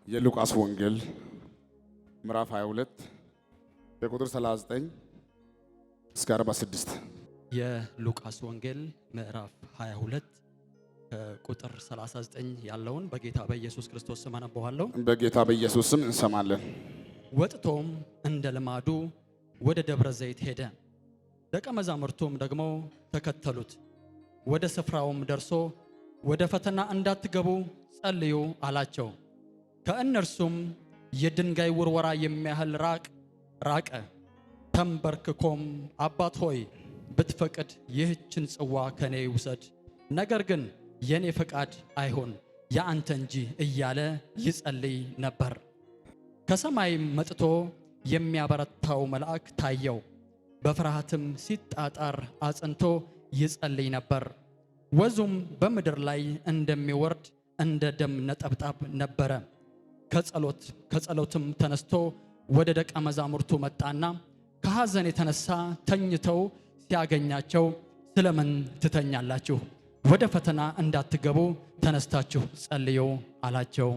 የሉቃስ ወንጌል ምዕራፍ 22 ከቁጥር 39 እስከ 46። የሉቃስ ወንጌል ምዕራፍ 22 ከቁጥር 39 ያለውን በጌታ በኢየሱስ ክርስቶስ ስም አነባዋለሁ። በጌታ በኢየሱስ ስም እንሰማለን። ወጥቶም እንደ ልማዱ ወደ ደብረ ዘይት ሄደ። ደቀ መዛሙርቱም ደግሞ ተከተሉት። ወደ ስፍራውም ደርሶ ወደ ፈተና እንዳትገቡ ጸልዩ አላቸው። ከእነርሱም የድንጋይ ውርወራ የሚያህል ራቀ። ተንበርክኮም አባት ሆይ ብትፈቅድ ይህችን ጽዋ ከኔ ውሰድ፣ ነገር ግን የኔ ፈቃድ አይሆን ያንተ እንጂ እያለ ይጸልይ ነበር። ከሰማይም መጥቶ የሚያበረታው መልአክ ታየው። በፍርሃትም ሲጣጣር አጽንቶ ይጸልይ ነበር። ወዙም በምድር ላይ እንደሚወርድ እንደ ደም ነጠብጣብ ነበረ። ከጸሎትም ተነስቶ ወደ ደቀ መዛሙርቱ መጣና ከሐዘን የተነሳ ተኝተው ሲያገኛቸው ስለምን ትተኛላችሁ? ወደ ፈተና እንዳትገቡ ተነስታችሁ ጸልዩ አላቸው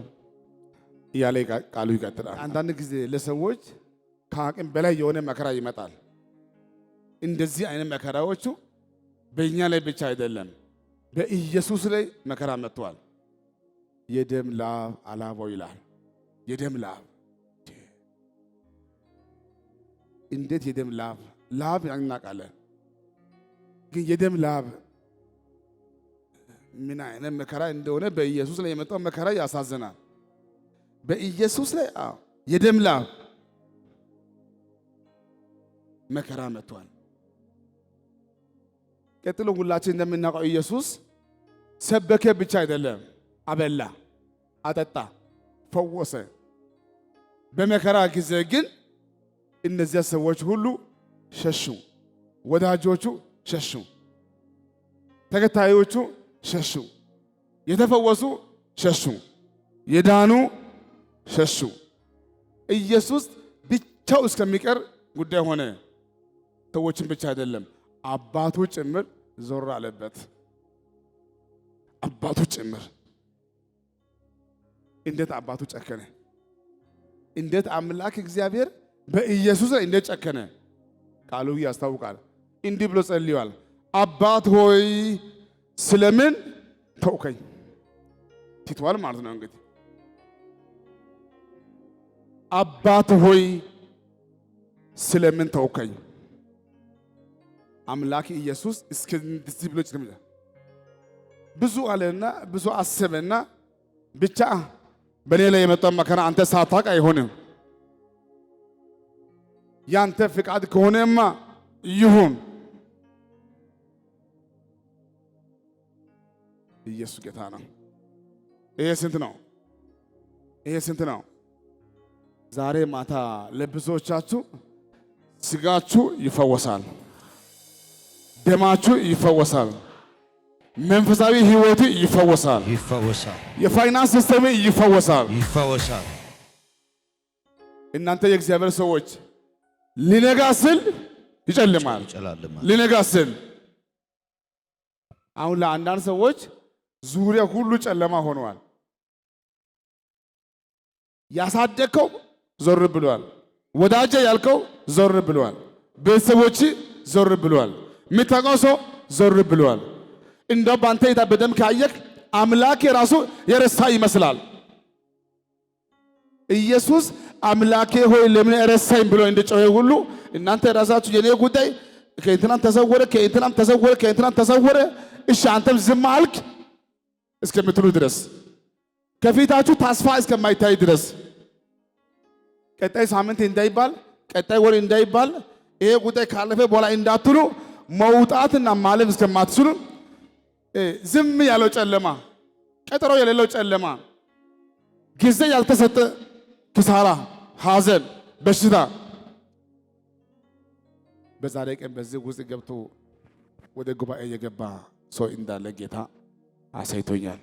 እያለ ቃሉ ይቀጥላል። አንዳንድ ጊዜ ለሰዎች ከአቅም በላይ የሆነ መከራ ይመጣል። እንደዚህ አይነት መከራዎቹ በእኛ ላይ ብቻ አይደለም፣ በኢየሱስ ላይ መከራ መጥቷል። የደም ላብ አላባው ይላል። የደም ላብ እንዴት? የደም ላብ እናውቃለን፣ ግን የደም ላብ ምን አይነት መከራ እንደሆነ በኢየሱስ ላይ የመጣው መከራ ያሳዝናል። በኢየሱስ ላይ የደም ላብ መከራ መጥቷል። ቀጥሎ ሁላችን እንደምናውቀው ኢየሱስ ሰበከ ብቻ አይደለም፣ አበላ፣ አጠጣ፣ ፈወሰ። በመከራ ጊዜ ግን እነዚያ ሰዎች ሁሉ ሸሹ። ወዳጆቹ ሸሹ፣ ተከታዮቹ ሸሹ፣ የተፈወሱ ሸሹ፣ የዳኑ ሸሹ። ኢየሱስ ብቻው እስከሚቀር ጉዳይ ሆነ። ሰዎችን ብቻ አይደለም፣ አባቱ ጭምር ዞር አለበት። አባቱ ጭምር እንዴት አባቱ ጨከነ! እንዴት አምላክ እግዚአብሔር በኢየሱስ ላይ እንዴት ጨከነ! ቃሉ ያስታውቃል። እንዲህ ብሎ ጸልዩአል። አባት ሆይ ስለምን ተውከኝ? ትቷል ማለት ነው እንግዲህ። አባት ሆይ ስለምን ተውከኝ? አምላክ ኢየሱስ እስከዚህ ብሎ ጭምር ብዙ አለና ብዙ አሰበና ብቻ በኔ ላይ የመጣው መከራ አንተ ሳታውቅ አይሆንም፣ ያንተ ፍቃድ ከሆነማ ይሁን። ኢየሱስ ጌታ ነው። ይሄ ስንት ነው? ይሄ ስንት ነው? ዛሬ ማታ ለብዙዎቻችሁ ስጋችሁ ይፈወሳል፣ ደማችሁ ይፈወሳል፣ መንፈሳዊ ህይወት ይፈወሳል፣ የፋይናንስ ሲስተም ይፈወሳል። እናንተ የእግዚአብሔር ሰዎች ሊነጋ ስል ይጨልማል፣ ሊነጋ ስል አሁን ለአንዳንድ ሰዎች ዙሪያ ሁሉ ጨለማ ሆኗል። ያሳደግከው ዞር ብሏል፣ ወዳጀ ያልከው ዞር ብሏል፣ ቤተሰቦች ዞር ብሏል፣ የምታውቀው ሰው ዞር ብሏል። እንደው ባንተ የታበደም ካየክ አምላክ የራሱ የረሳ ይመስላል። ኢየሱስ አምላኬ ሆይ ለምን ረሳኝ ብሎ እንደጮኸ ሁሉ እናንተ ራሳችሁ የኔ ጉዳይ ከእንትናም ተሰወረ፣ ከእንትናም ተሰወረ፣ እሺ አንተም ዝም አልክ እስከምትሉ ድረስ ከፊታችሁ ተስፋ እስከማይታይ ድረስ ቀጣይ ሳምንት እንዳይባል፣ ቀጣይ ወር እንዳይባል፣ ይሄ ጉዳይ ካለፈ በኋላ እንዳትሉ መውጣትና ማለፍ እስከማትችሉ ዝም ያለው ጨለማ፣ ቀጠሮ የሌለው ጨለማ፣ ጊዜ ያልተሰጠ ኪሳራ፣ ሐዘን፣ በሽታ በዛሬ ቀን በዚህ ውስጥ ገብቶ ወደ ጉባኤ የገባ ሰው እንዳለ ጌታ አሳይቶኛል።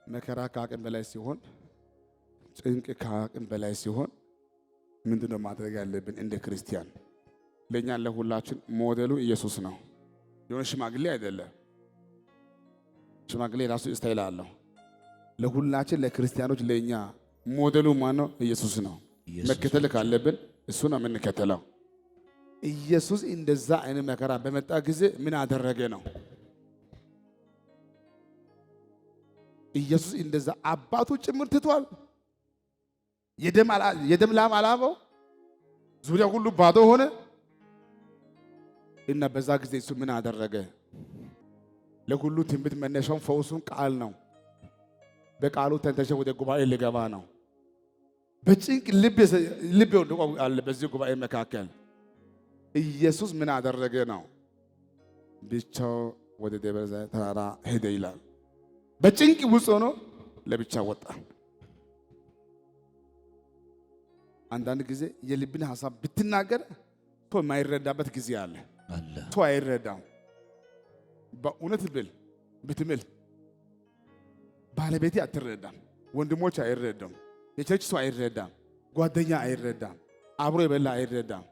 መከራ ከአቅም በላይ ሲሆን፣ ጭንቅ ከአቅም በላይ ሲሆን ምንድነው ማድረግ ያለብን እንደ ክርስቲያን? ለኛ ለሁላችን ሞዴሉ ኢየሱስ ነው። የሆነ ሽማግሌ አይደለም። ሽማግሌ ራሱ ስታይል አለው። ለሁላችን ለክርስቲያኖች ለኛ ሞዴሉ ማን ነው? ኢየሱስ ነው። መከተል ካለብን እሱ ነው የምንከተለው። ኢየሱስ እንደዛ አይነት መከራ በመጣ ጊዜ ምን አደረገ ነው? ኢየሱስ እንደዛ አባቱ ጭምር ትቷል። የደም ላም አላበው፣ ዙሪያ ሁሉ ባዶ ሆነ እና በዛ ጊዜ እሱ ምን አደረገ? ለሁሉ ትንቢት መነሻውን ፈውሱን ቃል ነው። በቃሉ ተንተሸ ወደ ጉባኤ ሊገባ ነው። በጭንቅ ልብ አለ። በዚህ ጉባኤ መካከል ኢየሱስ ምን አደረገ ነው? ብቻው ወደ ደብረ ዘይት ተራራ ሄደ ይላል። በጭንቅ ውስጥ ሆኖ ለብቻ ወጣ። አንዳንድ ጊዜ የልብን ሐሳብ ብትናገር ሰው የማይረዳበት ጊዜ አለ። ሰው አይረዳም። በእውነት ብትምል ባለቤቴ አትረዳም፣ ወንድሞች አይረዳም፣ የቸርች ሰው አይረዳም፣ ጓደኛ አይረዳም፣ አብሮ የበላ አይረዳም።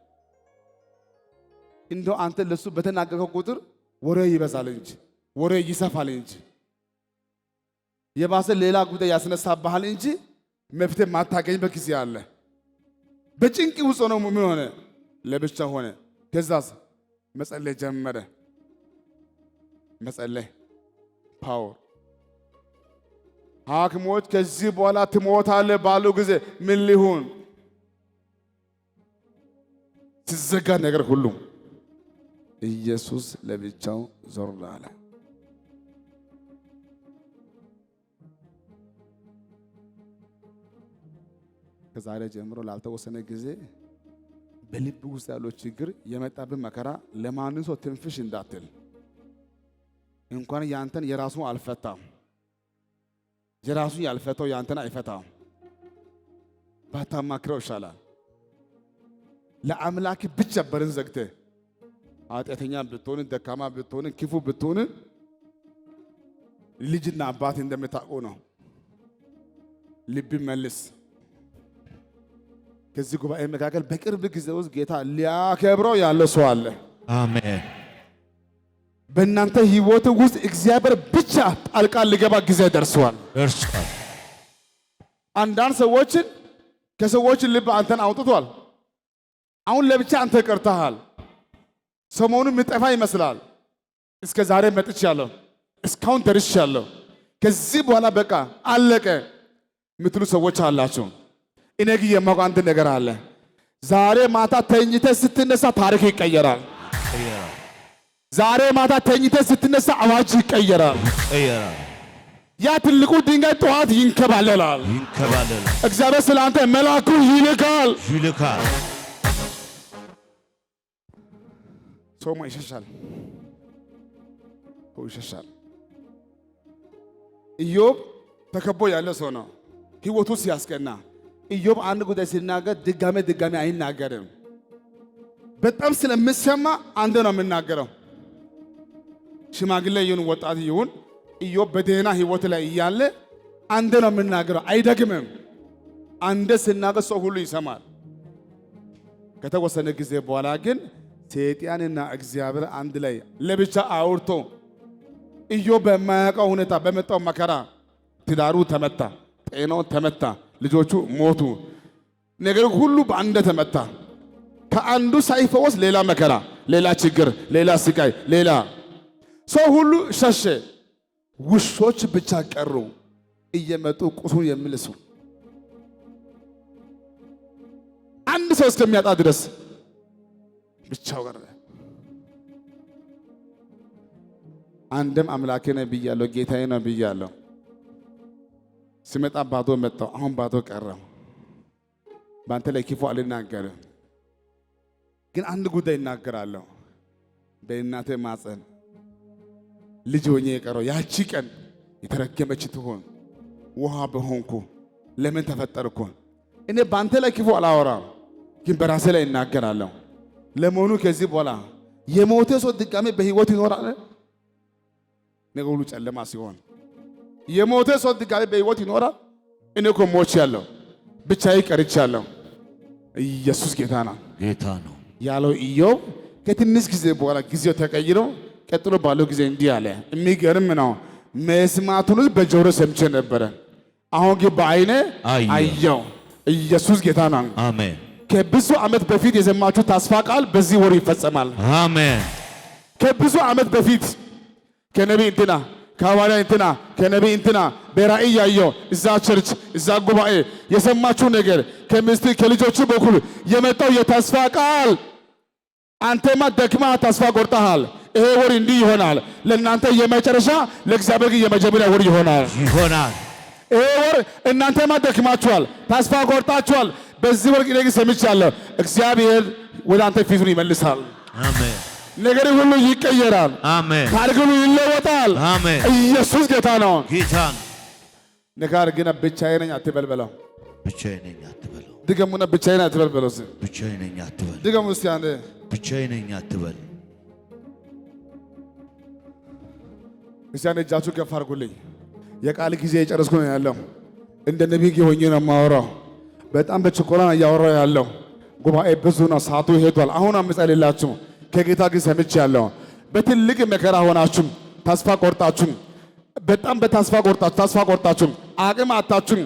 እንደው አንተ ለሱ በተናገርከው ቁጥር ወሬ ይበዛል እንጂ ወሬ ይሰፋል እንጂ የባሰ ሌላ ጉዳይ ያስነሳብሃል እንጂ መፍትሄ ማታገኝበት ጊዜ አለ። በጭንቅ ውስጥ ነው ምን ሆነ? ለብቻ ሆነ። ከዛስ መጸለይ ጀመረ። መጸለይ ፓወር። ሐኪሞች ከዚህ በኋላ ትሞታለህ ባሉ ጊዜ ምን ሊሆን ሲዘጋ ነገር ሁሉ ኢየሱስ ለብቻው ዞር አለ። ከዛሬ ጀምሮ ላልተወሰነ ጊዜ በልብ ውስጥ ያለው ችግር የመጣብን መከራ ለማንም ሰው ትንፍሽ እንዳትል። እንኳን ያንተን የራሱ አልፈታም፣ የራሱ ያልፈታው ያንተን አይፈታም። ባታማክረው ይሻላል። ለአምላክ ብቻ በርን ዘግተህ ኃጢአተኛ ብትሆን፣ ደካማ ብትሆን፣ ክፉ ብትሆን ልጅና አባት እንደምታውቀው ነው። ልብ መልስ። ከዚህ ጉባኤ መካከል በቅርብ ጊዜ ውስጥ ጌታ ሊያከብረው ያለ ሰው አለ። አሜን። በእናንተ ህይወት ውስጥ እግዚአብሔር ብቻ ጣልቃ ሊገባ ጊዜ ደርሷል። አንዳንድ ሰዎችን ከሰዎች ልብ አንተን አውጥቷል። አሁን ለብቻ አንተ ቀርተሃል። ሰሞኑን ምጠፋ ይመስላል። እስከ ዛሬ መጥቻለሁ፣ እስካሁን ደርሻለሁ፣ ከዚህ በኋላ በቃ አለቀ ምትሉ ሰዎች አላችሁ። እኔ ግን የማውቀው አንድ ነገር አለ። ዛሬ ማታ ተኝተህ ስትነሳ ታሪክ ይቀየራል። ዛሬ ማታ ተኝተህ ስትነሳ አዋጅ ይቀየራል። ያ ትልቁ ድንጋይ ጠዋት ይንከባለላል። እግዚአብሔር ስለአንተ መልአኩ ይልካል። ሰው ይሸሻል፣ ሰው ይሸሻል። ኢዮብ ተከቦ ያለ ሰው ነው። ህይወቱ ሲያስቀና ኢዮብ አንድ ጉዳይ ሲናገር ድጋሜ አይናገርም። በጣም ስለምሰማ አንተ ነው የምናገረው። ሽማግሌ ይሁን ወጣት ይሁን ኢዮብ በደህና ህይወት ላይ እያለ አንተ ነው የምናገረው። አይደግምም። አንተ ሲናገር ሰው ሁሉ ይሰማል። ከተወሰነ ጊዜ በኋላ ግን ሰይጣንና እግዚአብሔር አንድ ላይ ለብቻ አውርቶ ኢዮብ በማያውቀው ሁኔታ በመጣው መከራ ትዳሩ ተመታ፣ ጤናው ተመታ፣ ልጆቹ ሞቱ፣ ነገር ሁሉ በአንድ ተመታ። ከአንዱ ሳይፈወስ ሌላ መከራ፣ ሌላ ችግር፣ ሌላ ስቃይ፣ ሌላ ሰው ሁሉ ሸሸ። ውሾች ብቻ ቀሩ እየመጡ ቁሱን የሚልሱ አንድ ሰው እስከሚያጣ ድረስ ብቻው ቀረ። አንድም አምላኬ ነው ብያለሁ፣ ጌታዬ ነው ብያለሁ። ሲመጣ ባዶ መጣው፣ አሁን ባዶ ቀረው። በአንተ ላይ ክፉ አልናገርም፣ ግን አንድ ጉዳይ እናገራለሁ። በእናቴ ማፀን ልጅ ሆኜ የቀረው ያቺ ቀን የተረገመች ትሆን። ውሃ በሆንኩ ለምን ተፈጠርኩ? እኔ በአንተ ላይ ክፉ አላወራም፣ ግን በራሴ ላይ እናገራለሁ። ለመሆኑ ከዚህ በኋላ የሞተ ሰው ድጋሜ በህይወት ይኖራል? ነገ ሁሉ ጨለማ ሲሆን የሞተ ሰው ድጋሜ በህይወት ይኖራል? እኔ እኮ ሞቼአለሁ፣ ብቻዬ ቀርቻለሁ። ኢየሱስ ጌታ ነው ያለው ኢዮብ ከትንሽ ጊዜ በኋላ ጊዜው ተቀይሮ ቀጥሎ ባለው ጊዜ እንዲህ አለ። የሚገርም ነው። መስማቱን በጆሮ ሰምቼ ነበረ፣ አሁን ግን በዓይኔ አየሁ። ኢየሱስ ጌታ ነው። አሜን። ከብዙ ዓመት በፊት የሰማችሁ ተስፋ ቃል በዚህ ወር ይፈጸማል። አሜን። ከብዙ ዓመት በፊት ከነቢይ እንትና ከሐዋርያ እንትና ከነቢይ እንትና በራእይ ያየው እዛ ቸርች እዛ ጉባኤ የሰማችሁ ነገር ከሚስት ከልጆች በኩል የመጣው የተስፋ ቃል አንተማ ደክማ ተስፋ ቆርጠሃል። ይሄ ወር እንዲህ ይሆናል። ለእናንተ የመጨረሻ ለእግዚአብሔር ግን የመጀመሪያ ወር ይሆናል። ይሄ ወር እናንተማ ደክማችኋል፣ ተስፋ ቆርጣችኋል። በዚህ ወር ግን ሰምቻለሁ፣ እግዚአብሔር ወደ አንተ ፊቱን ይመልሳል። አሜን። ነገር ሁሉ ይቀየራል። አሜን። ታሪክ ሁሉ ይለወጣል። አሜን። ኢየሱስ ጌታ ነው። ጌታን ነገር ግን ብቻዬን ነኝ አትበልበለው። ብቻዬን ነኝ አትበለው። ድገሙና ብቻዬን አትበልበለው። ብቻዬን ነኝ አትበል። ድገሙ እስቲ አንዴ። ብቻዬን ነኝ አትበል። እስቲ አንዴ እጃችሁ ከፍ አድርጉልኝ። የቃል ጊዜ የጨረስኩ ነው ያለው። እንደ ነቢይ ሆኜ ነው የማወራው። በጣም በችኮላ ነው እያወራው ያለው። ጉባኤ ብዙ ነው፣ ሰዓቱ ሄዷል። አሁን አምጸልላችሁ ከጌታ ግን ሰምቻለሁ። በትልቅ መከራ ሆናችሁ ተስፋ ቆርጣችሁ በጣም ተስፋ ቆርጣችሁ አቅም አጣችሁ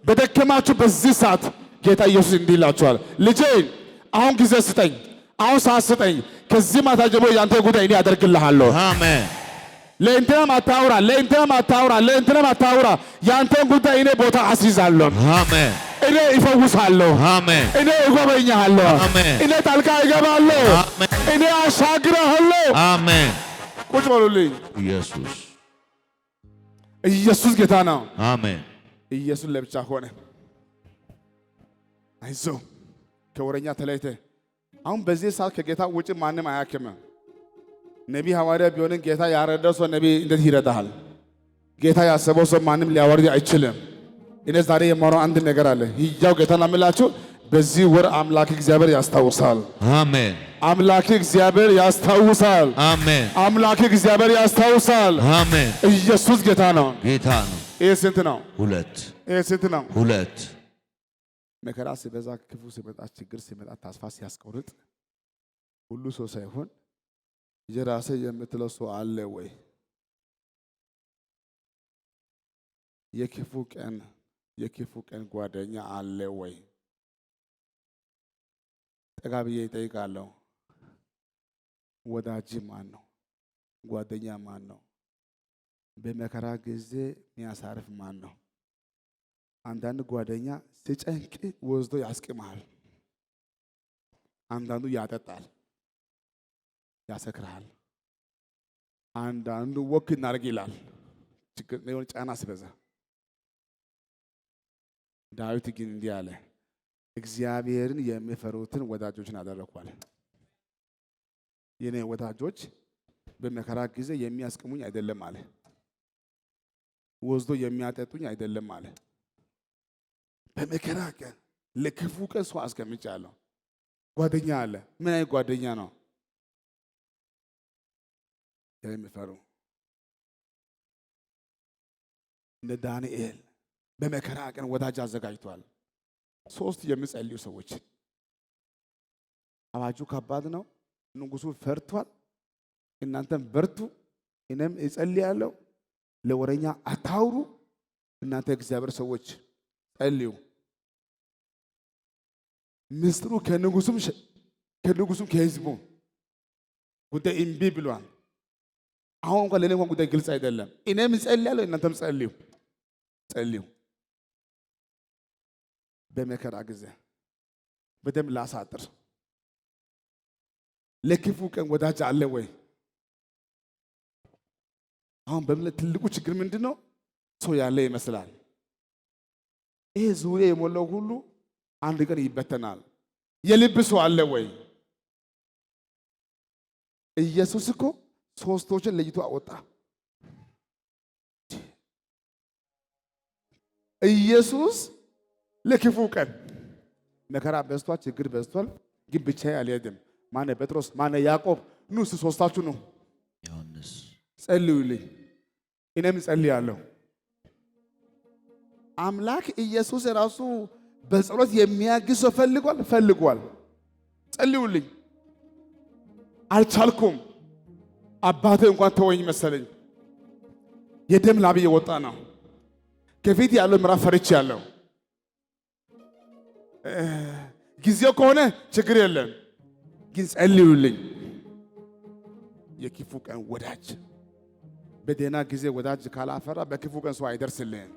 በደከማችሁ በዚህ ሰዓት ጌታ ኢየሱስ እንዲህ ይላችኋል፣ ልጄ አሁን ጊዜ ስጠኝ፣ አሁን ሰዓት ስጠኝ። ከዚህ ማታ ጀምሮ ያንተ ጉዳይ እኔ አደርግልሃለሁ። አሜን። ለእንትናም አታውራ፣ ለእንትናም አታውራ። ያንተን ጉዳይ እኔ ቦታ አስይዛለሁ። አሜን። እኔ እፈውሳለሁ። አሜን። እኔ እጎበኛለሁ። አሜን። እኔ ጣልቃ እገባለሁ። አሜን። እኔ አሻግረሃለሁ። አሜን። ቁጭ በሉልኝ። ኢየሱስ ጌታ ነው። አሜን። ኢየሱስ ለብቻ ሆነ። አይዞህ ከወረኛ ተለይተ አሁን በዚህ ሰዓት ከጌታ ውጭ ማንም አያክምም። ነቢይ ሐዋርያ ቢሆንም ጌታ ያረዳው ሰው ነቢይ እንዴት ይረዳሃል? ጌታ ያሰበው ሰው ማንም ሊያወርድ አይችልም። እኔ ዛሬ የማወራው አንድ ነገር አለ። ይያው ጌታን አምላችሁ በዚህ ወር አምላክ እግዚአብሔር ያስታውሳል። አሜን። አምላክ እግዚአብሔር ያስታውሳል። አሜን። አምላክ እግዚአብሔር ያስታውሳል። አሜን። ኢየሱስ ጌታ ነው። ጌታ ነው። ይሄ ስንት ነው? 2 ይሄ ስንት ነው? 2 መከራ ሲበዛ፣ ክፉ ሲመጣ፣ ችግር ሲመጣ፣ ተስፋ ሲያስቆርጥ ሁሉ ሰው ሳይሆን የራሴ የምትለው ሰው አለ ወይ? የክፉ ቀን ጓደኛ አለ ወይ? ጠጋ ብዬ ይጠይቃለሁ። ወዳጅ ማን ነው? ጓደኛ ማን ነው? በመከራ ጊዜ የሚያሳርፍ ማን ነው? አንዳንድ ጓደኛ ሲጨንቅ ወስዶ ያስቅምሃል። አንዳንዱ ያጠጣል፣ ያሰክርሃል። አንዳንዱ ወክ እናድርግ ይላል፣ ችግር የሆነ ጫና ሲበዛ። ዳዊት ግን እንዲህ አለ፣ እግዚአብሔርን የሚፈሩትን ወዳጆችን አደረኳል። የኔ ወዳጆች በመከራ ጊዜ የሚያስቅሙኝ አይደለም አለ፣ ወስዶ የሚያጠጡኝ አይደለም አለ። በመከራ ቀን ለክፉ ቀን ሰው አስቀምጫለሁ። ጓደኛ አለ። ምን አይነት ጓደኛ ነው? የሚፈሩ እንደ ዳንኤል በመከራ ቀን ወዳጅ አዘጋጅቷል። 3 የሚጸልዩ ሰዎች። አዋጁ ከባድ ነው። ንጉሱ ፈርቷል። እናንተም በርቱ፣ እኔም እጸልያለሁ። ለወረኛ አታውሩ። እናንተ እግዚአብሔር ሰዎች ጸልዩ። ምስጢሩ ከንጉሱም ከህዝቡ ጉዳይ እምቢ ብሏል። አሁን እንኳን ለኔ እንኳን ጉዳይ ግልጽ አይደለም። እኔም እጸልያለሁ፣ እናንተም ጸልዩ። በመከራ ጊዜ በደም ላሳጥር። ለክፉ ቀን ወዳጅ አለ ወይ? አሁን በእምነት ትልቁ ችግር ምንድን ነው? ሰው ያለ ይመስላል። ይሄ ዙሪያ የሞላው ሁሉ አንድ ቀን ይበተናል። የልብ ሰው አለ ወይ? ኢየሱስ እኮ 3ቶችን ለይቶ አወጣ። ኢየሱስ ለክፉ ቀን መከራ በዝቷል፣ ችግር በዝቷል። ግን ብቻዬ አልሄድም። ማነ ጴጥሮስ፣ ማነ ያዕቆብ፣ ኑ እስቲ 3ታችሁ ነው ዮሐንስ ጸልዩልኝ፣ እኔም ጸልያለሁ። አምላክ ኢየሱስ ራሱ በጸሎት የሚያግዝ ሰው ፈልጓል። ጸልዩልኝ። አልቻልኩም። አባቴ እንኳን ተወኝ መሰለኝ። የደም ላብ እየወጣ ነው። ከፊት ያለው ምዕራፍ ፈርቼ ያለው ጊዜው ከሆነ ችግር የለም፣ ግን ጸልዩልኝ። የክፉ ቀን ወዳጅ በደህና ጊዜ ወዳጅ ካላፈራ በክፉ ቀን ሰው አይደርስልህም።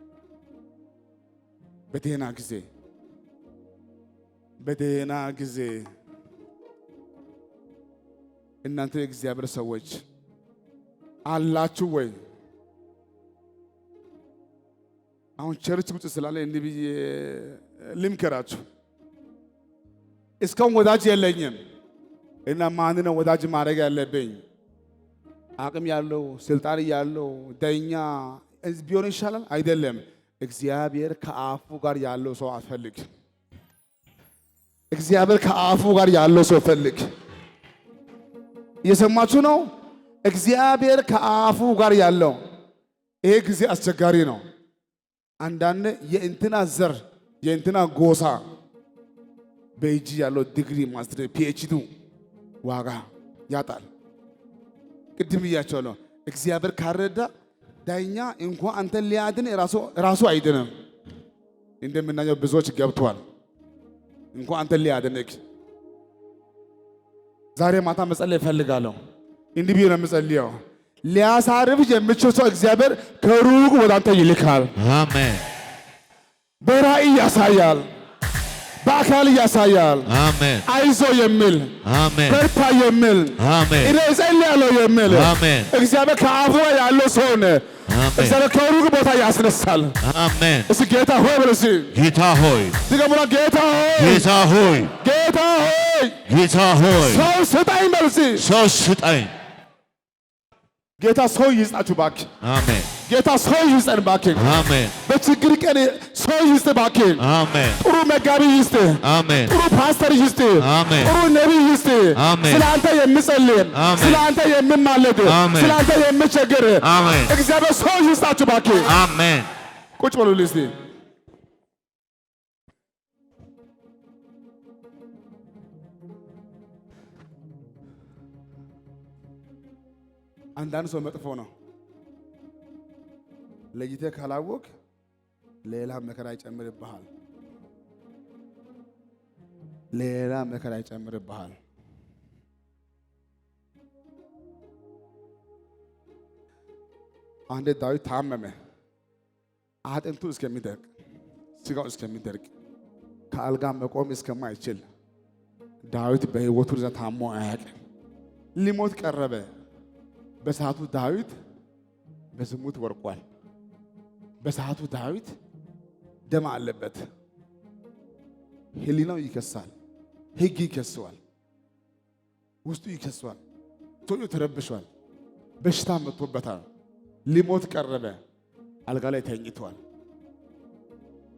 በደህና ጊዜ እናንተ የእግዚአብሔር ሰዎች አላችሁ ወይ? አሁን ቸርች ውስጥ ስላለ እንዲህ ብዬ ልምከራችሁ። እስካሁን ወዳጅ የለኝም እና ማን ነው ወዳጅ ማድረግ ያለብኝ? አቅም ያለው ስልጣን ያለው ዳኛ ቢሆን ይሻላል አይደለም? እግዚአብሔር ከአፉ ጋር ያለው ሰው አትፈልግ። እግዚአብሔር ከአፉ ጋር ያለው ሰው ፈልግ። እየሰማችሁ ነው? እግዚአብሔር ከአፉ ጋር ያለው። ይሄ ጊዜ አስቸጋሪ ነው። አንዳንድ የእንትና ዘር የእንትና ጎሳ በእጅ ያለው ዲግሪ ማስተር ፒኤችዲ ዋጋ ያጣል። ቅድም እያቸዋለሁ። እግዚአብሔር ካረዳ ዳኛ እንኳን አንተን ሊያድን ራሱ አይድንም። እንደምናየው ብዙዎች ገብቷል። እንኳን አንተን ሊያድንክ ዛሬ ማታ መጸለይ እፈልጋለሁ። እንዲህ ብዬ ነው የምጸልየው። ሊያሳርፍሽ የሚችል ሰው እግዚአብሔር ከሩቅ ወደ አንተ ይልካል። አሜን። በራእይ ያሳያል፣ በአካል ያሳያል። አሜን። አይዞ የሚል አሜን። በርታ የሚል አሜን። እኔ እጸልያለሁ የሚል አሜን። እግዚአብሔር ከአፉ ያለው ሰው ነው። እግዚአብሔር ከሩቅ ቦታ ያስነሳል። አሜን። እስኪ ጌታ ሆይ በል እስኪ ጌታ ሆይ ድገሙና ጌታ ሆይ ጌታ ሆይ ጌታ ሆይ ጌታ ሆይ ሰው ስጠኝ በል እስኪ ሰው ስጠኝ። ጌታ ሰው ይስጣችሁ እባክህ። አሜን። ጌታ ሰው ይስጠን እባክህ። አሜን። በችግር ቀን ሰው ይስጥ እባክህ። አሜን። ጥሩ መጋቢ ይስጥ። አሜን። ጥሩ ፓስተር ይስጥ። አሜን። ጥሩ ነቢይ ይስጥ። አሜን። ስለ አንተ የሚጸልይ አሜን። ስለ አንተ የሚማለድ አሜን። ስለ አንተ የሚቸገር አሜን። እግዚአብሔር ሰው ይስጣችሁ እባክህ። አሜን። ቁጭ በሉልኝ እስቲ። አንዳንድ ሰው መጥፎ ነው። ለይተህ ካላወቅ ሌላ መከራ ይጨምርብሃል። ሌላ መከራ ይጨምርብሃል። አንዴ ዳዊት ታመመ። አጥንቱ እስከሚደርቅ ስጋው እስከሚደርቅ ከአልጋ መቆም እስከማይችል ዳዊት በሕይወቱ ታሞ አያውቅም። ሊሞት ቀረበ። በሰዓቱ ዳዊት በዝሙት ወርቋል። በሰዓቱ ዳዊት ደም አለበት። ሕሊናው ይከሳል፣ ሕግ ይከሰዋል፣ ውስጡ ይከሰዋል። ቶሎ ተረብሿል። በሽታ መጥቶበታል። ሊሞት ቀረበ። አልጋ ላይ ተኝቷል።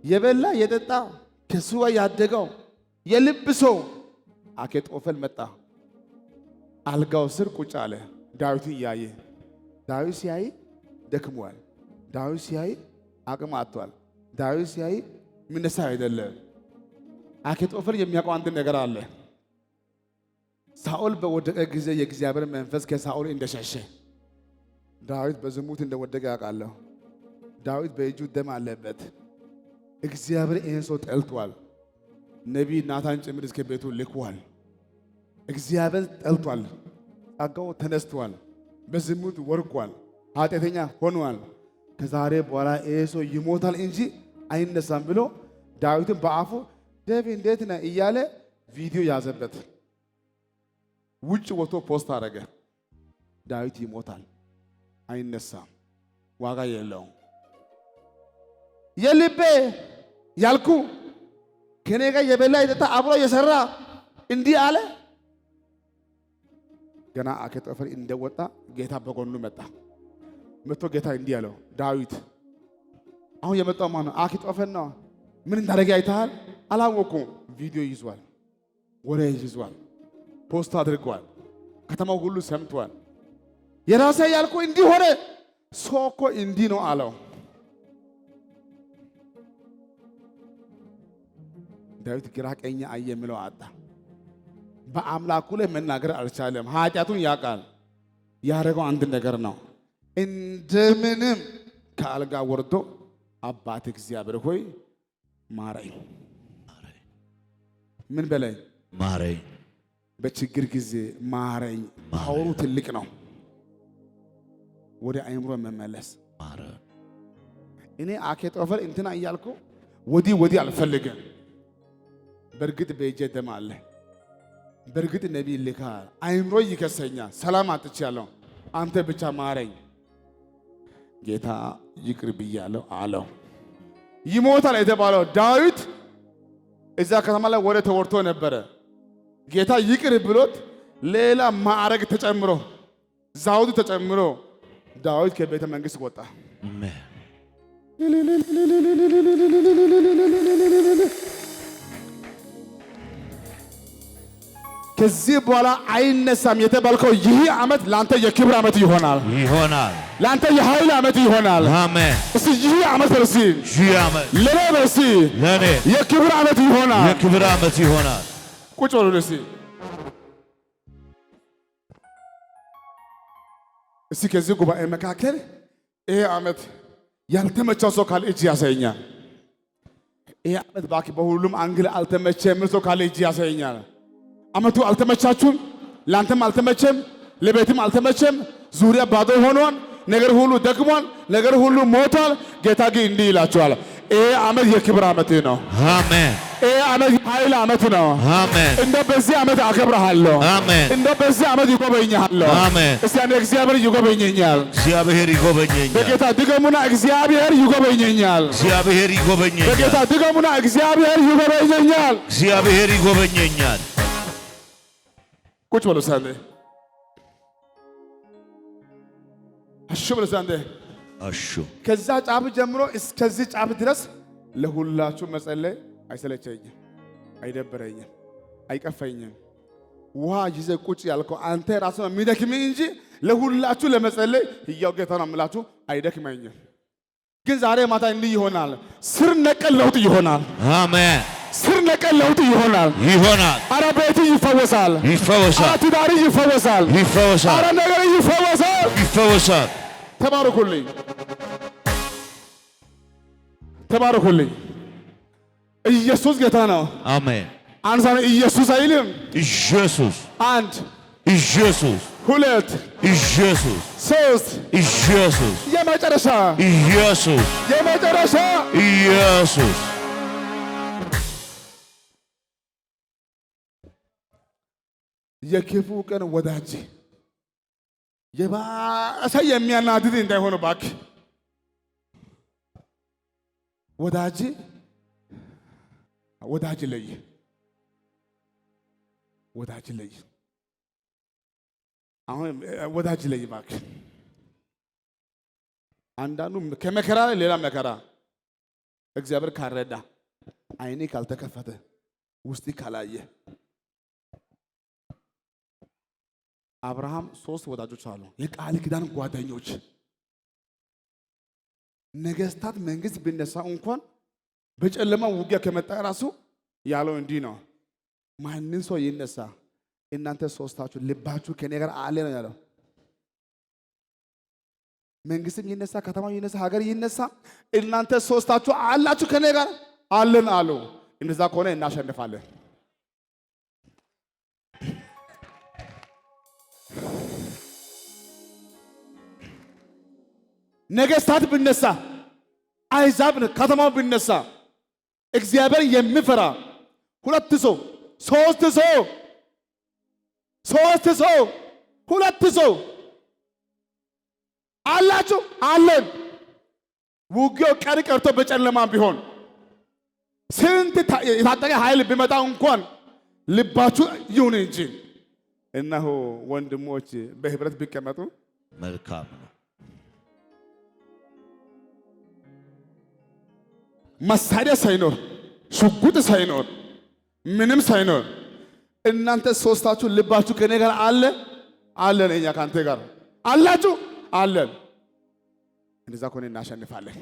የበላ የጠጣ ከሱ ያደገው የልብ ሰው አኬጦፈል መጣ። አልጋው ስር ቁጭ አለ። ዳዊትን እያየ ዳዊት ሲያይ ደክሟል። ዳዊት ሲያይ አቅም አጥቷል። ዳዊት ሲያይ ምንሳ አይደለም። አኬጦፈል የሚያውቀው አንድ ነገር አለ። ሳኦል በወደቀ ጊዜ የእግዚአብሔር መንፈስ ከሳኦል እንደሸሸ ዳዊት በዝሙት እንደወደቀ ያውቃለሁ። ዳዊት በእጁ ደም አለበት። እግዚአብሔር ይህን ሰው ጠልቷል። ነቢይ ናታን ጭምር እስከ ቤቱ ልኳል። እግዚአብሔር ጠልቷል። ጸጋው ተነስቷል። በዝሙት ወርቋል። ኃጢአተኛ ሆኗል። ከዛሬ በኋላ ይሄ ሰው ይሞታል እንጂ አይነሳም ብሎ ዳዊትን በአፉ ዴቪ እንዴት ነህ እያለ ቪዲዮ ያዘበት። ውጭ ወጥቶ ፖስት አደረገ። ዳዊት ይሞታል፣ አይነሳም፣ ዋጋ የለውም። የልቤ ያልኩ ከኔ ጋር የበላ የጠጣ አብሮ የሰራ እንዲህ አለ። ገና አኬጦፈል እንደወጣ ጌታ በጎኑ መጣ። መጥቶ ጌታ እንዲህ አለው፣ ዳዊት አሁን የመጣው ማን ነው? አኬጦፈል ነው። ምን እንዳደረገ አይተሃል? አላወኩም። ቪዲዮ ይዟል፣ ወሬ ይዟል፣ ፖስት አድርጓል፣ ከተማው ሁሉ ሰምቷል። የራሴ ያልኩ እንዲህ ሆነ። ሰው እኮ እንዲህ ነው አለው። ዳዊት ግራ ቀኝ አየ የሚለው አጣ። በአምላኩ ላይ መናገር አልቻለም። ኃጢአቱን ያውቃል። ያደረገው አንድ ነገር ነው። እንደምንም ከአልጋ ወርዶ አባት እግዚአብሔር ሆይ ማረኝ። ምን በላይ ማረኝ፣ በችግር ጊዜ ማረኝ። ፓወሩ ትልቅ ነው። ወደ አይምሮ መመለስ እኔ አኬጦፈር እንትና እያልኩ ወዲህ አልፈልግም። በእርግጥ በእጄ ደም አለ። በእርግጥ ነቢይ ልካል። አይምሮ ይከሰኛል። ሰላም አጥቻለሁ። አንተ ብቻ ማረኝ። ጌታ ይቅር ብያለሁ አለው። ይሞታል የተባለው ዳዊት እዛ ከተማ ላይ ወደ ተወርቶ ነበረ። ጌታ ይቅር ብሎት ሌላ ማዕረግ ተጨምሮ ዛውድ ተጨምሮ ዳዊት ከቤተ መንግስት ወጣ። ከዚህ በኋላ አይነሳም የተባልከው ይህ ዓመት ላንተ የክብር ዓመት ይሆናል። ላንተ የኃይል ዓመት ይሆናል። አሜን። እስቲ ይህ ዓመት በርሲ ይህ ዓመት ለኔ በርሲ ለኔ የክብር ዓመት ይሆናል። የክብር ዓመት ይሆናል። ቁጭ በሉ እስቲ። እስቲ ከዚህ ጉባኤ መካከል ይሄ ዓመት ያልተመቸው ሰው ካለ እጅ ያሳየኛል። ይሄ ዓመት ባክ በሁሉም አንግል አልተመቸም ሰው ካለ እጅ ያሳየኛል። ዓመቱ አልተመቻችሁም። ላንተም አልተመቸም፣ ለቤትም አልተመቸም። ዙሪያ ባዶ ሆኗል። ነገር ሁሉ ደክሟል። ነገር ሁሉ ሞቷል። ጌታ ግን እንዲህ ይላችኋል፣ ይሄ ዓመት የክብር ዓመት ነው። አሜን። ይሄ ዓመት የኃይል ዓመት ነው። አሜን። እንደው በዚህ ዓመት አከብርሃለሁ። አሜን። እንደው በዚህ ዓመት ይጎበኛለሁ። አሜን። እስቲ አንዴ እግዚአብሔር ይጎበኘኛል። እግዚአብሔር ይጎበኘኛል። በጌታ ድገሙና እግዚአብሔር ይጎበኘኛል። እግዚአብሔር ይጎበኘኛል። በጌታ ድገሙና እግዚአብሔር ይጎበኘኛል። እግዚአብሔር ይጎበኘኛል። ቁጭ በሉ ሳንዴ አሹ በሉ ሳንዴ አሹ። ከዛ ጫፍ ጀምሮ እስከዚህ ጫፍ ድረስ ለሁላችሁ መጸለይ አይሰለቸኝም፣ አይደበረኝም፣ አይቀፈኝም። ውሃ ይዘ ቁጭ ያልከው አንተ ራሱ ነው የሚደክመኝ እንጂ ለሁላችሁ ለመጸለይ ሕያው ጌታ ነው የምላችሁ አይደክመኝም። ግን ዛሬ ማታ እንዲህ ይሆናል። ስር ነቀል ለውጥ ይሆናል። አሜን። ስር ነቀል ለውጥ ይሆናል። አረ ቤት ይፈወሳል። አረ ትዳር ይፈወሳል። አረ ነገር ይፈወሳል። ተባረኩልኝ፣ ተባረኩልኝ። ኢየሱስ ጌታ ነው። አሜን። አንሳን ኢየሱስ አይልም። ኢየሱስ አንድ፣ ኢየሱስ ሁለት፣ ኢየሱስ ሶስት፣ ኢየሱስ የመጨረሻ ኢየሱስ የመጨረሻ ኢየሱስ። የክፉ ቀን ወዳጅ የባሰ የሚያናድድ እንዳይሆን እባክህ ወዳጅ ለይ፣ ወዳጅ ለይ። አሁን ወዳጅ ለይ እባክህ። አንዳንዱ ከመከራ ላይ ሌላ መከራ እግዚአብሔር ካልረዳ፣ አይኔ ካልተከፈተ፣ ውስጥ ካላየ። አብርሃም 3 ወዳጆች አሉ፣ የቃል ኪዳን ጓደኞች። ነገስታት መንግስት ቢነሳ እንኳን በጨለማ ውጊያ ከመጣ ራሱ ያለው እንዲህ ነው፣ ማንን ሰው ይነሳ እናንተ ሶስታችሁ ልባችሁ ከኔ ጋር አለ ነው ያለው። መንግስትም ይነሳ፣ ከተማው ይነሳ፣ ሀገር ይነሳ፣ እናንተ ሶስታችሁ አላችሁ ከኔ ጋር አለን አሉ። እንደዛ ከሆነ እናሸንፋለን። ነገስታት ብነሳ፣ አይዛብ ከተማው ብነሳ፣ እግዚአብሔር የሚፈራ 2 ሰው 3 ሰው 3 ሰው 2 ሰው አላችሁ አለን። ውጊያው ቀን ቀርቶ በጨለማ ቢሆን ስንት የታጠቀ ኃይል ቢመጣ እንኳን ልባችሁ ይሁን እንጂ። እነሆ ወንድሞች በህብረት ቢቀመጡ መልካም ነው። መሳሪያ ሳይኖር ሽጉጥ ሳይኖር ምንም ሳይኖር እናንተ ሶስታችሁ ልባችሁ ከኔ ጋር አለን። እኛ ካንተ ጋር አላችሁ አለን። እንደዛ ከሆነ እናሸንፋለን።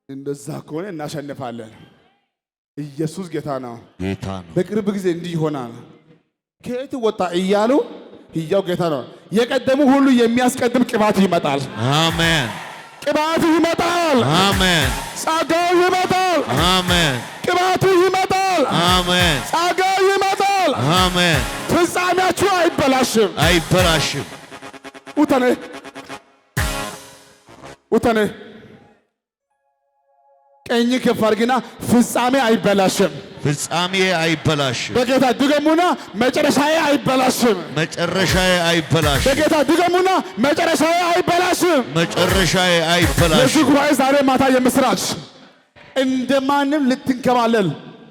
እንደዛ ከሆነ እናሸንፋለን። ኢየሱስ ጌታ ነው። ጌታ ነው። በቅርብ ጊዜ እንዲህ ይሆናል። ከየት ወጣ እያሉ ሕያው ጌታ ነው። የቀደሙ ሁሉ የሚያስቀድም ቅባት ይመጣል። አሜን። ቅባቱ ይመጣል። አሜን። ጸጋው ይመጣል። አሜን። ቅባቱ ይመጣል። አሜን። ጸጋው ይመጣል። አሜን። ፍጻሜያችሁ አይበላሽም። አይበላሽም። ውተኔ ቀኝ ከፍ አድርግና ፍጻሜ አይበላሽም። ፍጻሜ አይበላሽም። በጌታ ድገሙና መጨረሻዬ አይበላሽም። መጨረሻዬ አይበላሽም። በጌታ ድገሙና መጨረሻዬ አይበላሽም። መጨረሻዬ አይበላሽም። ለዚህ ጉባኤ ዛሬ ማታ የምስራች እንደማንም ልትንከባለል፣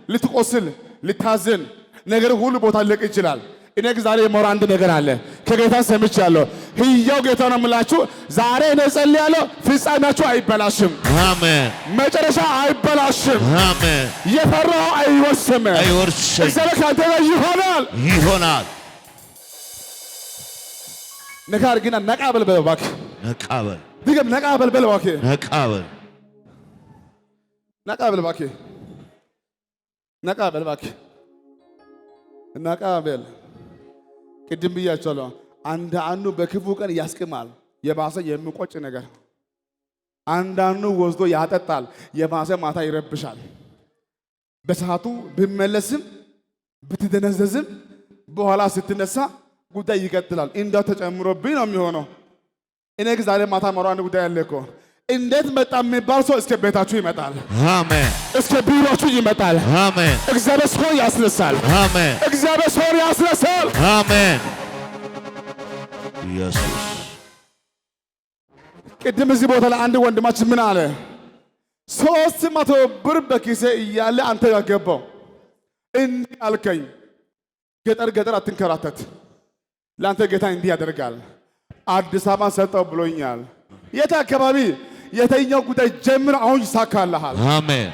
ልትቆስል፣ ልታዝን ነገር ሁሉ ቦታ ሊለቅ ይችላል። እኔ ዛሬ የማወራው አንድ ነገር አለ። ከጌታ ሰምቻለሁ። ሕያው ጌታ ነው የምላችሁ። ዛሬ እኔ ጸልያለሁ፣ ፍጻሜያችሁ አይበላሽም። አሜን። መጨረሻ አይበላሽም። አሜን። የፈራው አይወርስም። አይወርስም። እግዚአብሔር ካንተ ጋር ይሆናል። ይሆናል። ነካ አድርግና ነቃ በል እባክህ። ነቃ በል። ድገም። ነቃ በል እባክህ። ነቃ በል። ነቃ በል እባክህ። ነቃ በል እባክህ። ነቃ በል። ቅድም ብያቸዋለሁ። አንዳንዱ በክፉ ቀን ያስቅማል፣ የባሰ የሚቆጭ ነገር። አንዳንዱ ወስዶ ያጠጣል፣ የባሰ ማታ ይረብሻል። በሰዓቱ ብመለስም ብትደነዘዝም በኋላ ስትነሳ ጉዳይ ይቀጥላል። እንዳው ተጨምሮብኝ ነው የሚሆነው። እኔ ግን ዛሬ ማታ ማሮ አንድ ጉዳይ አለ እኮ። እንዴት መጣ የሚባል ሰው እስከ ቤታችሁ ይመጣል። አሜን። እስከ ቢሮችሁ ይመጣል። አሜን። እግዚአብሔር ሰው ያስነሳል። አሜን። እግዚአብሔር ሰው ያስነሳል። አሜን። ኢየሱስ ቅድም እዚህ ቦታ ላይ አንድ ወንድማችን ምን አለ? 300 ብር በኪሴ እያለ አንተ ጋር ገባው። እንዲህ አልከኝ፣ ገጠር ገጠር አትንከራተት፣ ለአንተ ጌታ እንዲህ ያደርጋል። አዲስ አበባ ሰጠው ብሎኛል። የት አካባቢ የተኛው ጉዳይ ጀምር፣ አሁን ይሳካልሃል። አሜን።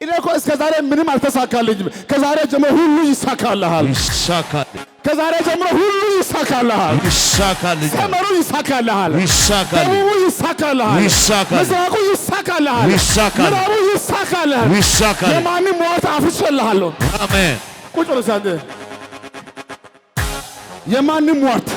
እኔ እኮ እስከ ዛሬ ምንም አልተሳካልኝም። ከዛሬ ጀምሮ ሁሉ ይሳካልሃል። ይሳካል። ከዛሬ ጀምሮ ሁሉ ይሳካልሃል። ይሳካል። ሰመሩ ይሳካልሃል። ይሳካል። ደቡቡ ይሳካልሃል። ይሳካል። ምስራቁ ይሳካልሃል። ይሳካል። ምዕራቡ ይሳካልሃል። ይሳካል። የማንም ሞት አፍርሼልሃለሁ። አሜን። ቁጭ ብለህ ሳንተ የማንም ሟርት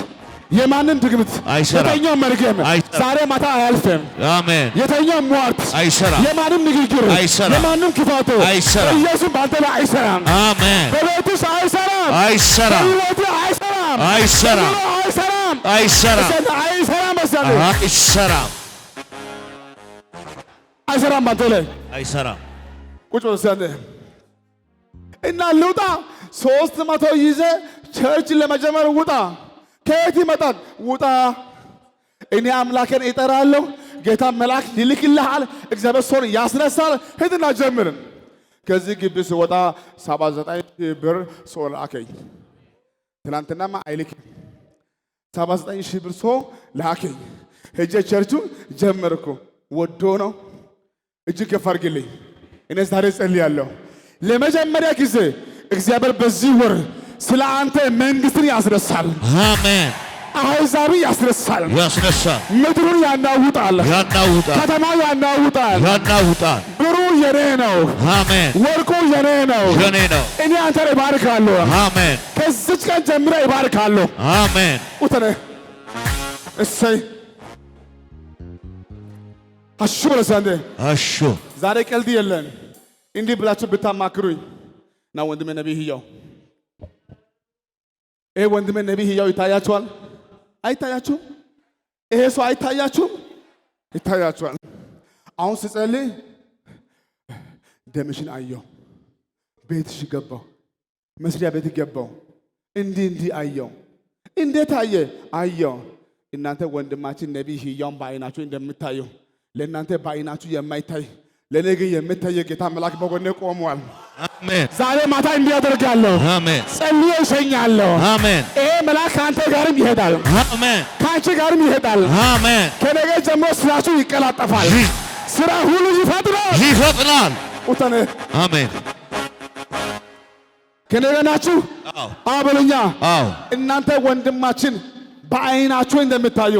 የማንም ድግምት አይሰራም። የተኛው መርገም አይሰራም። ዛሬ ማታ አያልፍም። አሜን። የተኛው ሟርት አይሰራም። የማንም ንግግር አይሰራም። የማንም ክፋቱ አይሰራም። ኢየሱስ በአንተ ላይ አይሰራም። አሜን። በቤትሽ አይሰራም። አይሰራም። በሕይወትህ አይሰራም። አይሰራም። በኑሮ አይሰራም። አይሰራም። አይሰራም። መሰለህ አይሰራም። አይሰራም። በአንተ ላይ አይሰራም። ቁጭ ብለህ ሳንተ እና ልውጣ 300 ይዘህ ቸርች ለመጀመር ውጣ። ከየት ይመጣል? ውጣ። እኔ አምላኬን እጠራለሁ። ጌታ መልአክ ይልክልሃል። እግዚአብሔር ሰውን ያስነሳል። ሂድና ጀምርን። ከዚህ ግቢ ስወጣ 79,000 ብር ሰው ላከኝ። ትናንትናማ አይልክም። 79,000 ብር ሰው ላከኝ። ሄጄ ቸርቹ ጀመርኩ። ወዶ ነው። እጅግ ከፍ አድርግልኝ። እኔ ዛሬ ጸልያለሁ። ለመጀመሪያ ጊዜ እግዚአብሔር በዚህ ወር ስለ አንተ መንግስትን ያስነሳል። አሜን። አሕዛብን ያስነሳል። ያስነሳል። ምድሩን ያናውጣል። ያናውጣል። ከተማ ያናውጣል። ያናውጣል። ብሩ የኔ ነው። አሜን። ወርቁ የኔ ነው። የኔ ነው። እኔ አንተን እባርካለሁ። አሜን። ከዚች ቀን ጀምረ እባርካለሁ። አሜን። ቁተነ እሰይ አሹ ለሳንደ አሹ ዛሬ ቀልድ የለን። እንዲህ ብላችሁ ብታማክሩኝ ና ወንድሜ ነቢይ ሕያው ይሄ ወንድሜ ነቢይ ሕያው ይታያችኋል? አይታያችሁም? ይሄ ሰው አይታያችሁም? ይታያችኋል። አሁን ስጸልይ ደምሽን አየው፣ ቤትሽ ገባው፣ መስሪያ ቤት ገባው፣ እንዲህ አየው። እንዴት አየ? አየው። እናንተ ወንድማችን ነቢይ ሕያውን በዓይናችሁ እንደምታየው ለእናንተ በዓይናችሁ የማይታይ ለኔ ግን የምታይ ጌታ መልአክ በጎኔ ቆሟል። አሜን። ዛሬ ማታ እንዲህ አደርጋለሁ። አሜን። ጸልዬ እሸኛለሁ። አሜን። ይሄ መልአክ ከአንተ ጋርም ይሄዳል። አሜን። ከአንቺ ጋርም ይሄዳል። አሜን። ከነገ ጀምሮ ስራችሁ ይቀላጠፋል። ስራ ሁሉ ይፈጥናል። ይፈጥናል። ቁተነ አሜን። ከነገ ናችሁ? አዎ በሉኛ። አዎ። እናንተ ወንድማችን በዓይናችሁ እንደምታዩ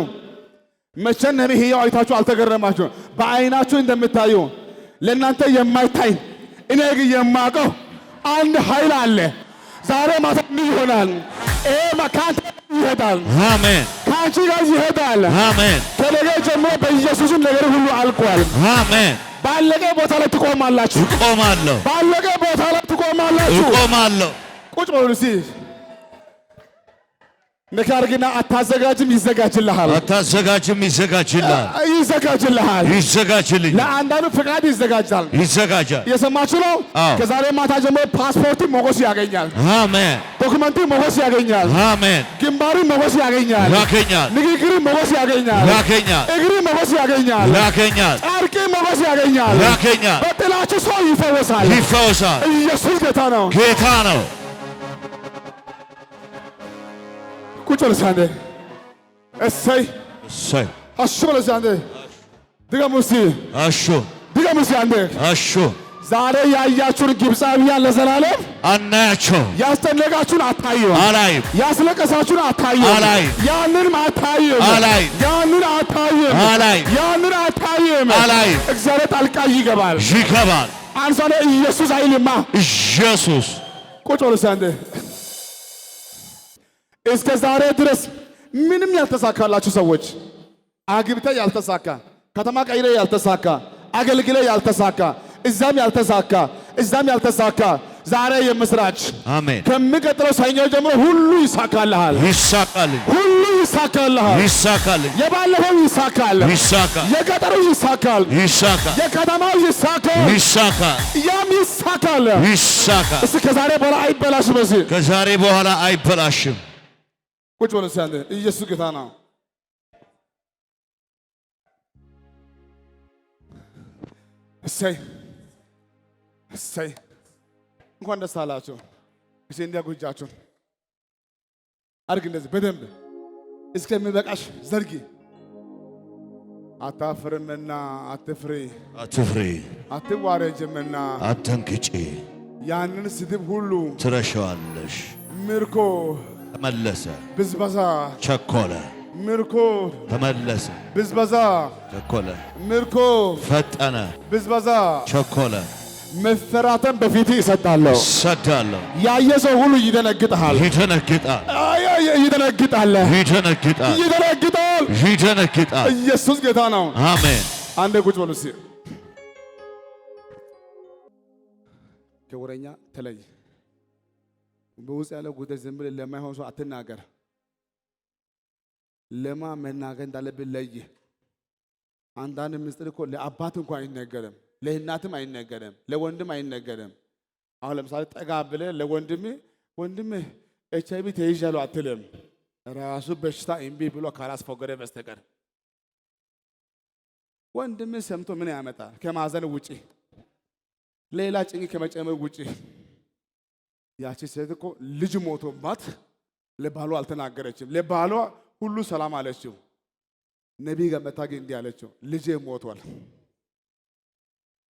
መቼ ነቢይ ሕያው አይታችሁ አልተገረማችሁ? በዓይናችሁ እንደምታዩ ለእናንተ የማይታይ እኔ ግን የማውቀው አንድ ኃይል አለ። ዛሬ ማታ ምን ይሆናል? መካንተ ይሄዳል። አሜን። ከአንቺ ጋር ይሄዳል። አሜን። ከነገ ጀምሮ በኢየሱስም ነገር ሁሉ አልቋል። አሜን። ባለቀ ቦታ ላይ ትቆማላችሁ። እቆማለሁ። ባለቀ ቦታ ላይ ትቆማላችሁ። እቆማለሁ። ቁጭ በሉ እስኪ። ነካርግና አታዘጋጅም፣ ይዘጋጅልሃል። አታዘጋጅም፣ ይዘጋጅልሃል። ይዘጋጅልሃል። ይዘጋጅልኝ። ለአንዳንዱ ፍቃድ ይዘጋጃል። ይዘጋጃል። እየሰማችሁ ነው? ከዛሬ ማታ ጀምሮ ፓስፖርት ሞገስ ያገኛል። አሜን። ዶክመንት ሞገስ ያገኛል። አሜን። ግንባሪ ሞገስ ያገኛል። ያገኛል። ንግግሪ ሞገስ ያገኛል። ያገኛል። እግሪ ሞገስ ያገኛል። ያገኛል። ጨርቂ ሞገስ ያገኛል። ያገኛል። በጥላችሁ ሰው ይፈወሳል። ይፈወሳል። ኢየሱስ ጌታ ነው። ጌታ ነው። ቁጭ በል እስኪ አንዴ። እሰይ እሰይ። አሹ በል እስኪ አንዴ። ድገሙ እስኪ። አሹ ድገሙ እስኪ አንዴ። አሹ። ዛሬ ያያችሁን ግብፃውያን ለዘላለም አናያቸው። ያስጨነቃችሁን አታዩም። አላይም። ያስለቀሳችሁን አታዩም። አላይም። ያንን አታዩም። አላይም። ያንን አታዩም። አላይም። ያንን አታዩም። አላይም። እግዚአብሔር ጣልቃ ይገባል። ይገባል። አንሳኔ ኢየሱስ አይልማ። ኢየሱስ። ቁጭ በሉ እስኪ አንዴ። እስከ ዛሬ ድረስ ምንም ያልተሳካላችሁ ሰዎች፣ አግብተ ያልተሳካ፣ ከተማ ቀይረ ያልተሳካ፣ አገልግለ ያልተሳካ፣ እዛም ያልተሳካ፣ እዛም ያልተሳካ፣ ዛሬ የምስራች አሜን። ከሚቀጥለው ሰኞ ጀምሮ ሁሉ ይሳካልሃል። ይሳካልኝ። ሁሉ ይሳካልሃል። ይሳካልኝ። የባለፈው ይሳካል። ይሳካል። የገጠሩ ይሳካል። ይሳካል። የከተማው ይሳካል። ይሳካል። ያም ይሳካል። ይሳካል። እስኪ ከዛሬ በኋላ አይበላሽም። በዚህ ከዛሬ በኋላ አይበላሽም። ቁጭ በሉ እስኪ አንዴ። ኢየሱስ ጌታ ነው። እሰይ እሰይ፣ እንኳን ደስ አላችሁ። እሺ እንዲያጉ እጃችሁን አድርግ፣ እንደዚህ በደንብ እስከሚበቃሽ ዘርጊ። አታፍርምና አትፍሪ፣ አትፍሪ፣ አትዋረጅምና አትንክጪ። ያንን ስድብ ሁሉ ትረሻዋለሽ። ምርኮ ተመለሰ፣ ብዝበዛ ቸኮለ። ምርኮ ተመለሰ፣ ብዝበዛ ቸኮለ። ምርኮ ፈጠነ፣ ብዝበዛ ቸኮለ። መፈራተን በፊት ይሰጣለሁ። ሰዳለሁ። ያየ ሰው ሁሉ ይደነግጣል። ይደነግጣል። ይደነግጣል። ይደነግጣል። ይደነግጣል። ይደነግጣል። ኢየሱስ ጌታ ነው። አሜን። አንዴ ቁጭ በሉ እስኪ። ከወረኛ ተለይ። በውስጥ ያለው ጉዳይ ዝም ብለህ ለማይሆን ሰው አትናገር። ለማ መናገር እንዳለብን ለይ። አንዳንድ ምስጢር እኮ ለአባት እንኳን አይነገርም፣ ለእናትም አይነገርም፣ ለወንድም አይነገርም። አሁን ለምሳሌ ጠጋ ብለህ ወንድም HIV ተይዣለሁ አትልም። ራሱ በሽታ እምቢ ብሎ ካላስፈገደ በስተቀር ወንድም ሰምቶ ምን ያመጣል? ከማዘን ውጪ ሌላ ጭንቅ ከመጨመር ውጪ። ያቺ ሴት እኮ ልጅ ሞቶባት ለባሏ አልተናገረችም። ለባሏ ሁሉ ሰላም አለችው። ነቢይ ጋር መታ ግን እንዲህ አለችው፣ ልጄ ሞቷል።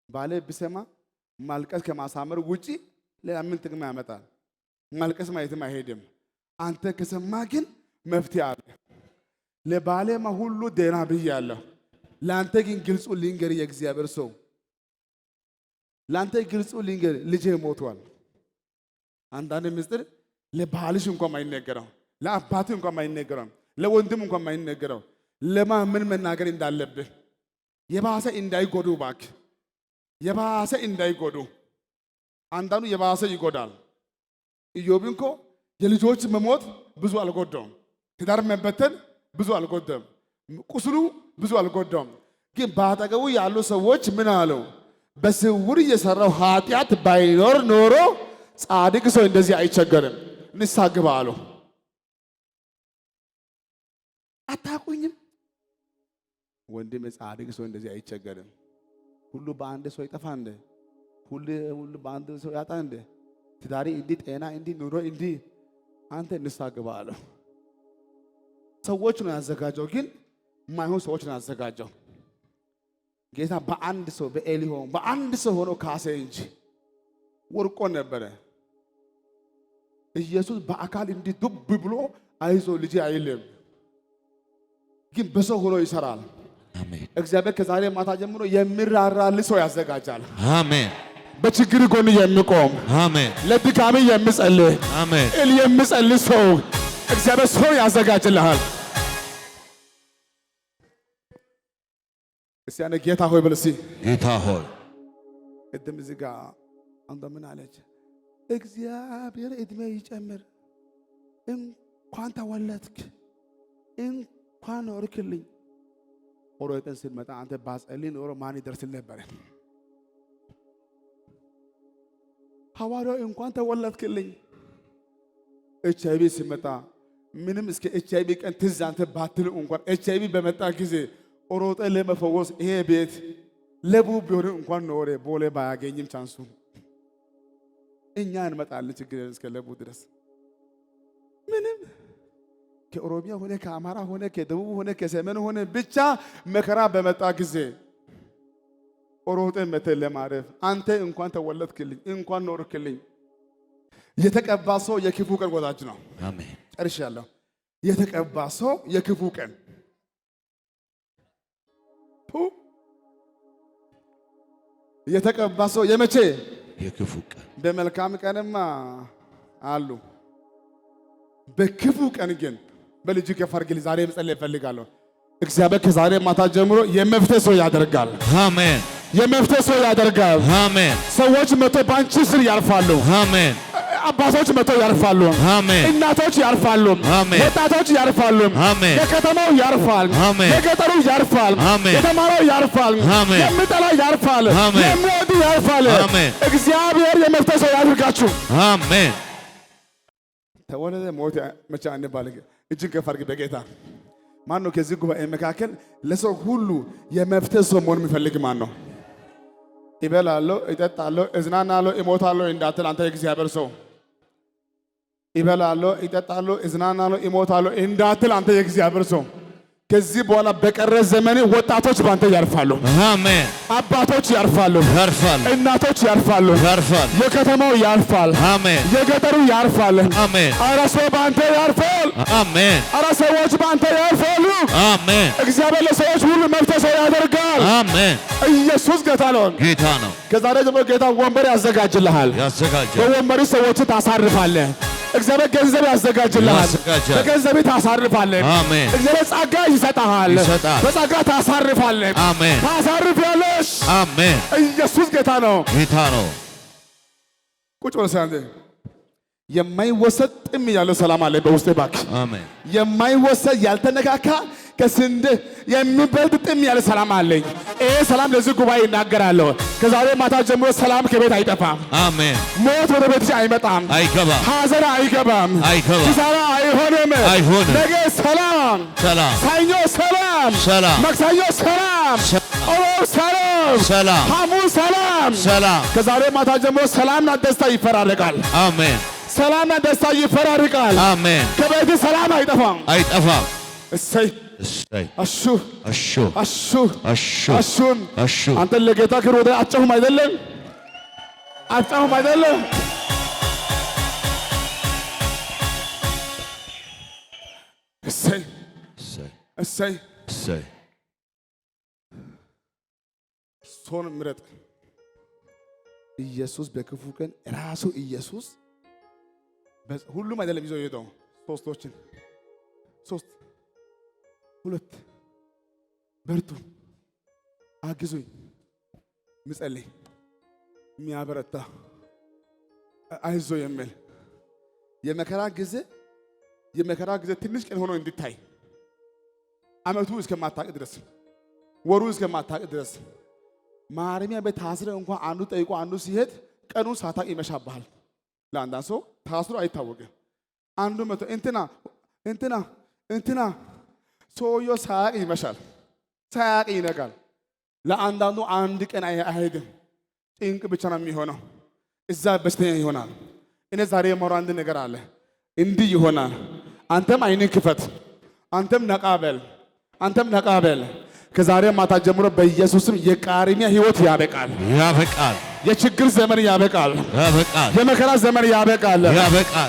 ባለ ቢሰማ ማልቀስ ከማሳመር ውጪ ሌላ ምን ጥቅም ያመጣል? ማልቀስ ማየትም አይሄድም። አንተ ከሰማ ግን መፍትሄ አለ። ለባሌማ ሁሉ ደህና ብያለሁ፣ ለአንተ ግን ግልጹ ልንገር፣ የእግዚአብሔር ሰው ለአንተ ግልጹ ልንገር፣ ልጄ ሞቷል። አንዳንድ ምስጢር ለባልሽ እንኳን ማይነገረው፣ ለአባት እንኳን ማይነገረው፣ ለወንድም እንኳን ማይነገረው፣ ለማ ምን መናገር እንዳለብህ የባሰ እንዳይጎዱ ባክ፣ የባሰ እንዳይጎዱ። አንዳንዱ የባሰ ይጎዳል። ኢዮብን እኮ የልጆች መሞት ብዙ አልጎዳም፣ ትዳር መበተን ብዙ አልጎዳም፣ ቁስሉ ብዙ አልጎዳም። ግን በአጠገቡ ያሉ ሰዎች ምን አለው? በስውር የሰራው ኃጢአት ባይኖር ኖሮ ጻድቅ ሰው እንደዚህ አይቸገርም፣ ንስሐ ግባ አለው። አታውቁኝም? ወንድም ጻድቅ ሰው እንደዚህ አይቸገርም። ሁሉ በአንድ ሰው ይጠፋ እንደ ሁሉ በአንድ ሰው ያጣ እንደ ትዳሪ እንዲህ ጤና እንዲህ ኑሮ እንዲህ አንተ ንስሐ ግባ አለው። ሰዎች ነው ያዘጋጀው፣ ግን ማይሆን ሰዎች ነው ያዘጋጀው። ጌታ በአንድ ሰው በኤሊሆን በአንድ ሰው ሆኖ ካሰ እንጂ ወርቆ ነበረ። ኢየሱስ በአካል እንዲህ ዱብ ብሎ አይዞ ልጅ አይልም፣ ግን በሰው ሆኖ ይሰራል። አሜን። እግዚአብሔር ከዛሬ ማታ ጀምሮ የሚራራል ሰው ያዘጋጃል። አሜን። በችግር ጎን የሚቆም አሜን ለድካም የሚጸልይ አሜን የሚጸልይ ሰው እግዚአብሔር ሰው ያዘጋጅልሃል። እስቲ ያኔ ጌታ ሆይ በል እስቲ ጌታ ሆይ ቅድም እዚህ ጋር አንተ ምን አለች? እግዚአብሔር እድሜ ይጨምር፣ እንኳን ተወለድክ፣ እንኳን ኖርክልኝ። ሮጠን ስንመጣ አንተ ባጸልይ ኖሮ ማን ይደርስል ነበር? ሐዋርያው እንኳን ተወለድክልኝ። ኤችአይቪ ሲመጣ ምንም እስከ ኤችአይቪ ቀን ትዝ አንተ ባትል እንኳን ኤችአይቪ በመጣ ጊዜ ሮጠ ለመፈወስ ይሄ ቤት ለቡ ቢሆን እንኳን ኖሬ ቦሌ ባያገኝም ቻንሱ እኛ እንመጣለን ችግር እስከ ለቡ ድረስ ምንም ከኦሮሚያ ሆነ ከአማራ ሆነ ከደቡብ ሆነ ከሰሜን ሆነ ብቻ መከራ በመጣ ጊዜ ሮጠ መተ ለማረፍ አንተ እንኳን ተወለድክልኝ እንኳን ኖርክልኝ። የተቀባ ሰው የክፉ ቀን ወዳጅ ነው። አሜን ጨርሻለሁ። የተቀባ ሰው የክፉ ቀን የተቀባ ሰው የመቼ የክፉ ቀን በመልካም ቀንማ አሉ፣ በክፉ ቀን ግን በልጅ ከፈርግል ዛሬ መጸለይ እፈልጋለሁ። እግዚአብሔር ከዛሬ ማታ ጀምሮ የመፍትሄ ሰው ያደርጋል። አሜን የመፍትሄ ሰው ያደርጋል። አሜን ሰዎች መቶ ባንቺ ስር ያርፋሉ። አሜን አባቶች መቶ ያርፋሉ። አሜን እናቶች ያርፋሉ። አሜን ወጣቶች ያርፋሉ። አሜን የከተማው ያርፋል። አሜን የገጠሩ ያርፋል። አሜን የተማረው ያርፋል። አሜን የሚጠላው ያርፋል። አሜን የሚወድ ያርፋል። አሜን እግዚአብሔር የመፍትሄ ሰው ያድርጋችሁ። አሜን ተወለደ ሞት መቼ አንባል። እጅን ከፍ አድርግ በጌታ ማን ነው ከዚህ ጉባኤ መካከል ለሰው ሁሉ የመፍትሄ ሰው መሆን የሚፈልግ ማን ነው? ይበላለሁ፣ ይጠጣለሁ፣ እዝናናለሁ፣ እሞታለሁ እንዳትል አንተ የእግዚአብሔር ሰው። ይበላለሁ፣ ይጠጣለሁ፣ እዝናናለሁ፣ እሞታለሁ እንዳትል አንተ የእግዚአብሔር ሰው። ከዚህ በኋላ በቀረ ዘመን ወጣቶች ባንተ ያርፋሉ። አሜን አባቶች ያርፋሉ። ያርፋል እናቶች ያርፋሉ። ያርፋል የከተማው ያርፋል። አሜን የገጠሩ ያርፋል። አሜን ኧረ ሰው ባንተ ያርፋል። አሜን ኧረ ሰዎች ባንተ ያርፋሉ። አሜን እግዚአብሔር ለሰዎች ሁሉ መፍትሄ ሰው ያደርጋል። አሜን ኢየሱስ ጌታ ነው። ጌታ ነው። ከዛሬ ጀምሮ ጌታ ወንበር ያዘጋጅልሃል። ያዘጋጃል በወንበሩ ሰዎችን ታሳርፋለህ። እግዚአብሔር ገንዘብ ያዘጋጅልሃል። ያዘጋጃል። በገንዘብ ታሳርፋለህ። አሜን እግዚአብሔር ጸጋ ይሰጣል። ይሰጣል። በጸጋ ታሳርፋለህ። አሜን ታሳርፊያለሽ። አሜን ኢየሱስ ጌታ ነው። ጌታ ነው። ቁጭ ብለህ ሳንተ የማይወሰድ ጥም ያለው ሰላም አለ በውስጤ እባክህ። አሜን የማይወሰድ ያልተነካካ ከስንዴ የሚበልጥ ጥም ያለ ሰላም አለኝ። ይሄ ሰላም ለዚህ ጉባኤ ይናገራለሁ። ከዛሬ ማታ ጀምሮ ሰላም ከቤት አይጠፋም። አሜን ሞት ወደ ቤትሽ አይመጣም። አይገባም ሐዘን አይገባም። አይገባም ኪሳራ አይሆንም። አይሆንም። ነገ ሰላም፣ ሰላም ሰኞ ሰላም፣ ሰላም ማክሰኞ ሰላም፣ ሮብ ሰላም፣ ሰላም ሐሙስ ሰላም። ሰላም ከዛሬ ማታ ጀምሮ ሰላምና ደስታ ይፈራረቃል። አሜን ሰላምና ደስታ ይፈራረቃል። አሜን ከቤት ሰላም አይጠፋም። አይጠፋም። እሰይ እሰይ አሹ አሹ አሹ አሹ አሹን አሹ አንተ ለጌታ ክብር ወደ አጨሁም አይደለም አጨሁም አይደለም። እሰይ እሰይ እሰይ እሰይ ሶን ምረጥ። ኢየሱስ በክፉ ቀን ራሱ ኢየሱስ ሁሉም አይደለም ይዞ የሄደው ሶስቶችን ሶስት ሁለት በርቱ፣ አግዙኝ፣ ምጸልይ፣ የሚያበረታ አይዞ የሚል የመከራ ጊዜ ትንሽ ቀን ሆኖ እንድታይ ዓመቱ እስከማታቅ ድረስ ወሩ እስከማታቅ ድረስ ማረሚያ ቤት ታስረ እንኳን አንዱ ጠይቆ አንዱ ሲሄድ ቀኑ ሳታቅ ይመሻብሃል። ለአንዳንድ ሰው ታስሮ አይታወቅም። አንዱ መቶ እንትና ሰውየው ሳያቅ ይመሻል፣ ሳያቅ ይነጋል። ለአንዳንዱ አንድ ቀን አይሄድም፣ ጭንቅ ብቻ ነው የሚሆነው። እዛ በሽተኛ ይሆናል። እኔ ዛሬ የማወራው አንድ ነገር አለ። እንዲህ ይሆናል። አንተም አይንን ክፈት፣ አንተም ነቃበል። ከዛሬ ማታ ጀምሮ በኢየሱስም የቃርሚያ ህይወት ያበቃል። የችግር ዘመን ያበቃል። የመከራ ዘመን ያበቃል።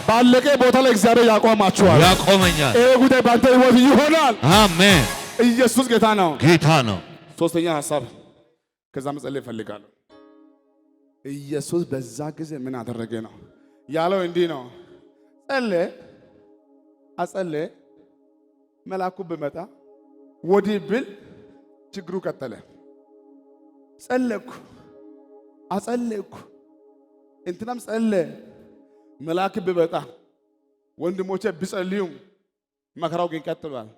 ባለቀ ቦታ ላይ እግዚአብሔር ያቆማችኋል፣ ያቆመኛል። ይሄ ጉዳይ ባንተ ህይወት ይሆናል። አሜን። ኢየሱስ ጌታ ነው። ጌታ ነው። ሶስተኛ ሐሳብ ከዛ መጸለይ እፈልጋለሁ። ኢየሱስ በዛ ጊዜ ምን አደረገ ነው ያለው? እንዲህ ነው ጸለየ፣ አጸለየ። መልአኩ ብመጣ ወዲህ ብል ችግሩ ቀጠለ። ጸለይኩ፣ አጸለይኩ፣ እንትናም ጸለየ። መልአክ ብመጣ ወንድሞቼ ቢጸልዩም መከራው ግን ቀጥሏል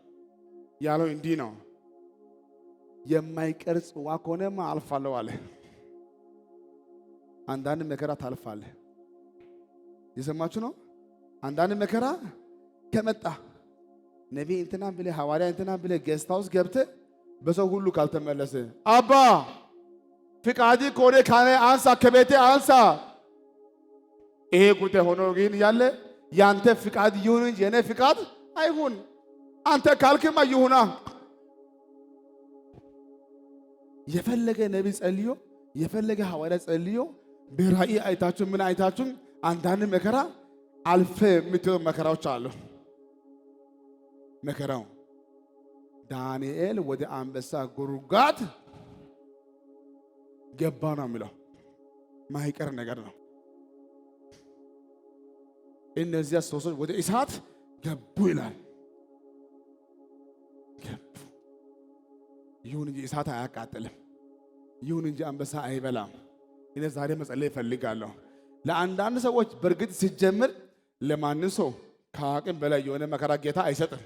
ያለው እንዲህ ነው። የማይቀር ጽዋ ከሆነማ አልፋለሁ አለ። አንዳንድ መከራ ታልፋለህ። የሰማችሁ ነው። አንዳንድ መከራ ከመጣ ነቢይ እንትና ብለህ ሐዋርያ እንትና ብለህ ጌስት ሃውስ ገብተህ በሰው ሁሉ ካልተመለሰ አባ ፍቃዲ ከሆነ ካኔ አንሳ፣ ከቤቴ አንሳ። ይሄ ጉዳይ ሆኖ ግን ያለ ያንተ ፍቃድ ይሁን እንጂ የኔ ፍቃድ አይሁን። አንተ ካልክማ ይሁና። የፈለገ ነቢይ ጸልዮ የፈለገ ሐዋርያ ጸልዮ በራእይ አይታችሁ ምን አይታችሁ አንዳንድ መከራ አልፈ የምትለው መከራዎች አሉ። መከራው ዳንኤል ወደ አንበሳ ጉድጓድ ገባ ነው የሚለው ማይቀር ነገር ነው። እነዚያ ሰዎች ወደ እሳት ገቡ ይላል። ገቡ። ይሁን እንጂ እሳት አያቃጥልም። ይሁን እንጂ አንበሳ አይበላም። እኔ ዛሬ መጸለይ እፈልጋለሁ ለአንዳንድ ሰዎች። በእርግጥ ሲጀምር ለማንም ሰው ከአቅም በላይ የሆነ መከራ ጌታ አይሰጥም።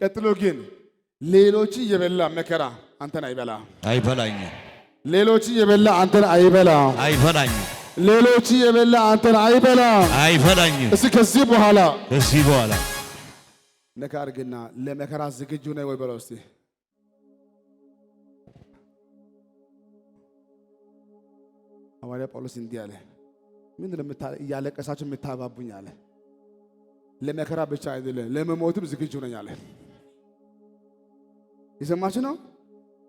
ቀጥሎ ግን ሌሎች የበላ መከራ አንተን አይበላም። አይበላኝም። ሌሎች የበላ አንተን አይበላም። አይበላኝም። ሌሎች የበላ አንተን አይበላም። አይበላኝም። እስኪ ከዚህ በኋላ ነካ አድርግና ለመከራ ዝግጁ ነህ ወይ በለው እስቲ። ሐዋርያ ጳውሎስ እንዲህ አለ፣ ምንድን ነው እያለቀሳችሁ የምታባቡኝ አለ። ለመከራ ብቻ አይደለም ለመሞትም ዝግጁ ነኝ አለ። የሰማችሁ ነው።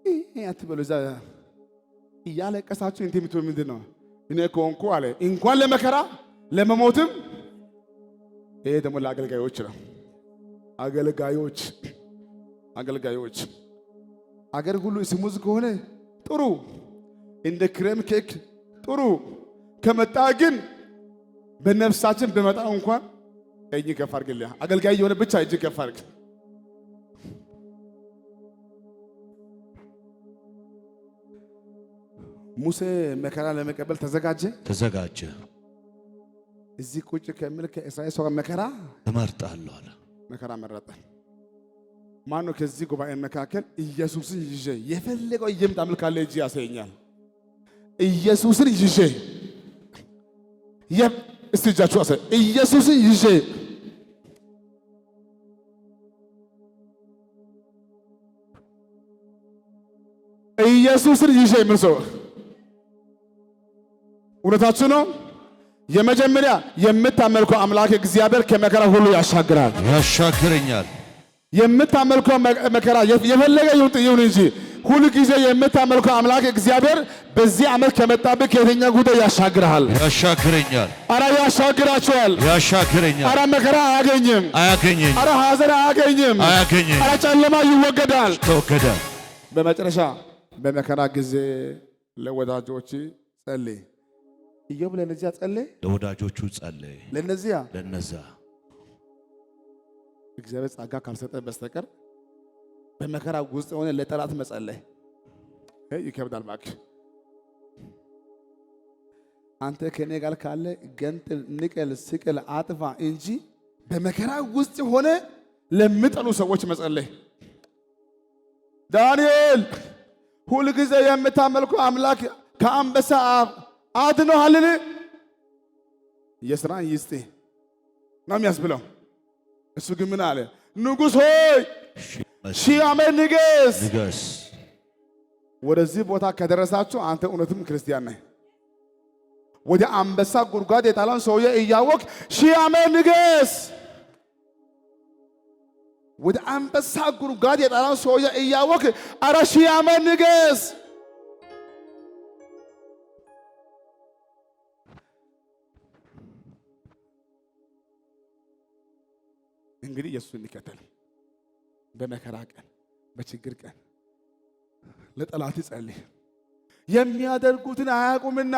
ይሄ አትበሉ። እዛ እያለቀሳችሁ እንትን የምትሉ ምንድን ነው? እኔ ኮንኩ አለ እንኳን ለመከራ ለመሞትም። ይሄ ደግሞ ለአገልጋዮች ነው። አገልጋዮች አገር ሁሉ ስሙዝ ከሆነ ጥሩ፣ እንደ ክሬም ኬክ ጥሩ ከመጣ ግን በነፍሳችን በመጣ እንኳን እጅ ከፍ አድርግልህ። አገልጋይ የሆነ ብቻ እጅ ከፍ አድርግ። ሙሴ መከራ ለመቀበል ተዘጋጀ። እዚህ ቁጭ ከሚል ከእስራኤል ሰው መከራ እመርጣለሁ አለ። መከራ መረጠ። ማነው ከዚህ ጉባኤ መካከል ኢየሱስን ይዤ የፈለገው ይምጣ አምልካለ እጅ ያሰኛል። ኢየሱስን ይዤ እስቲ እጃችሁ አሰ ኢየሱስን ይዤ ምን ሰው እውነታችሁ ነው። የመጀመሪያ የምታመልከው አምላክ እግዚአብሔር ከመከራ ሁሉ ያሻግረኛል። የምታመልከው መከራ የፈለገ ይሁን እንጂ ሁሉ ጊዜ የምታመልከው አምላክ እግዚአብሔር በዚህ ዓመት ከመጣብህ ከየትኛ ጉዳይ ያሻግርሃል። ያሻግረኛል። አረ ያሻግራችኋል። ያሻግረኛል። አረ መከራ አያገኝም። አረ ሐዘን አያገኝም። አረ ጨለማ ይወገዳል። ተወገዳል። በመጨረሻ በመከራ ጊዜ ለወዳጆች ጸልይ። ኢዮብ ለነዚያ ጸለየ፣ ለወዳጆቹ ጸለየ። ለነዚያ እግዚአብሔር ጸጋ ካልሰጠ በስተቀር በመከራ ውስጥ ሆነ ለጠላት መጸለይ ይከብዳል። እባክህ አንተ ከኔ ጋር ካለ ገንጥል፣ ንቀል፣ ስቅል፣ አጥፋ እንጂ በመከራ ውስጥ ሆነ ለሚጠሉ ሰዎች መጸለይ። ዳንኤል ሁል ጊዜ የምታመልኩ አምላክ ከአንበሳ አድኖሃልን? የሥራን ይስጥ ነው የሚያስብለው። እሱ ግን ምን አለ? ንጉሥ ሆይ ሺህ ዓመት ንገስ። ወደዚህ ቦታ ከደረሳችሁ አንተ እውነትም ክርስቲያን ነህ። ወደ አንበሳ ጉድጓድ የጣለውን ሰውዬ እያወቅ ሺህ ዓመት ንገስ። ወደ አንበሳ ጉድጓድ የጣለውን ሰውዬ እያወቅ አረ ሺህ ዓመት ንገስ። እንግዲህ ኢየሱስ እንከተል። በመከራ ቀን፣ በችግር ቀን ለጠላት ጸልይ። የሚያደርጉትን አያውቁምና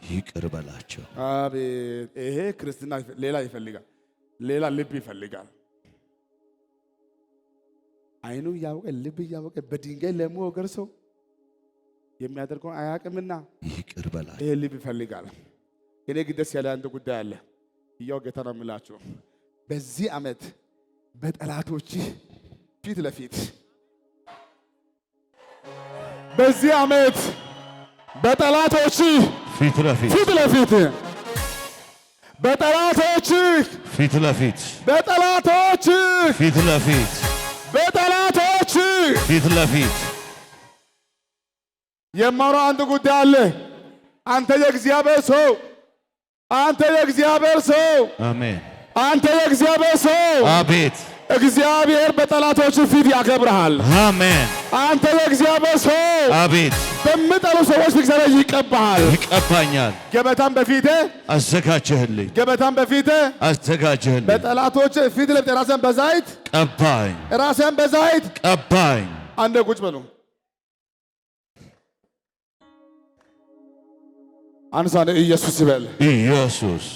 ይቅር በላቸው። አቤት! ይሄ ክርስትና ሌላ ይፈልጋል፣ ሌላ ልብ ይፈልጋል። አይኑ እያወቀ ልብ እያወቀ በድንጋይ ለሚወገር ሰው የሚያደርገውን አያውቅምና ይቅር በላቸው። ይሄ ልብ ይፈልጋል። እኔ ግደስ ያለ አንድ ጉዳይ አለ። ያው ጌታ ነው የምላችሁ በዚህ ዓመት በጠላቶች ፊት ለፊት በዚህ ዓመት በጠላቶች ፊት ለፊት ፊት ለፊት በጠላቶች ፊት ለፊት በጠላቶች ፊት ለፊት በጠላቶች ፊት ለፊት የማወራው አንድ ጉዳይ አለ። አንተ የእግዚአብሔር ሰው፣ አንተ የእግዚአብሔር ሰው፣ አሜን። አንተ የእግዚአብሔር ሰው፣ አቤት። እግዚአብሔር በጠላቶች ፊት ያከብርሃል። አሜን። አንተ የእግዚአብሔር ሰው፣ አቤት። በሚጠሉ ሰዎች እግዚአብሔር ይቀባሃል። ይቀባኛል። ገበታን በፊቴ አዘጋጀህልኝ፣ ገበታን በፊቴ አዘጋጀህልኝ። በጠላቶች ፊት ለፊት ራስን በዛይት ቀባኝ፣ ራስን በዛይት ቀባኝ። አንዴ ቁጭ በሉ። አንሳነ ኢየሱስ ይበል። ኢየሱስ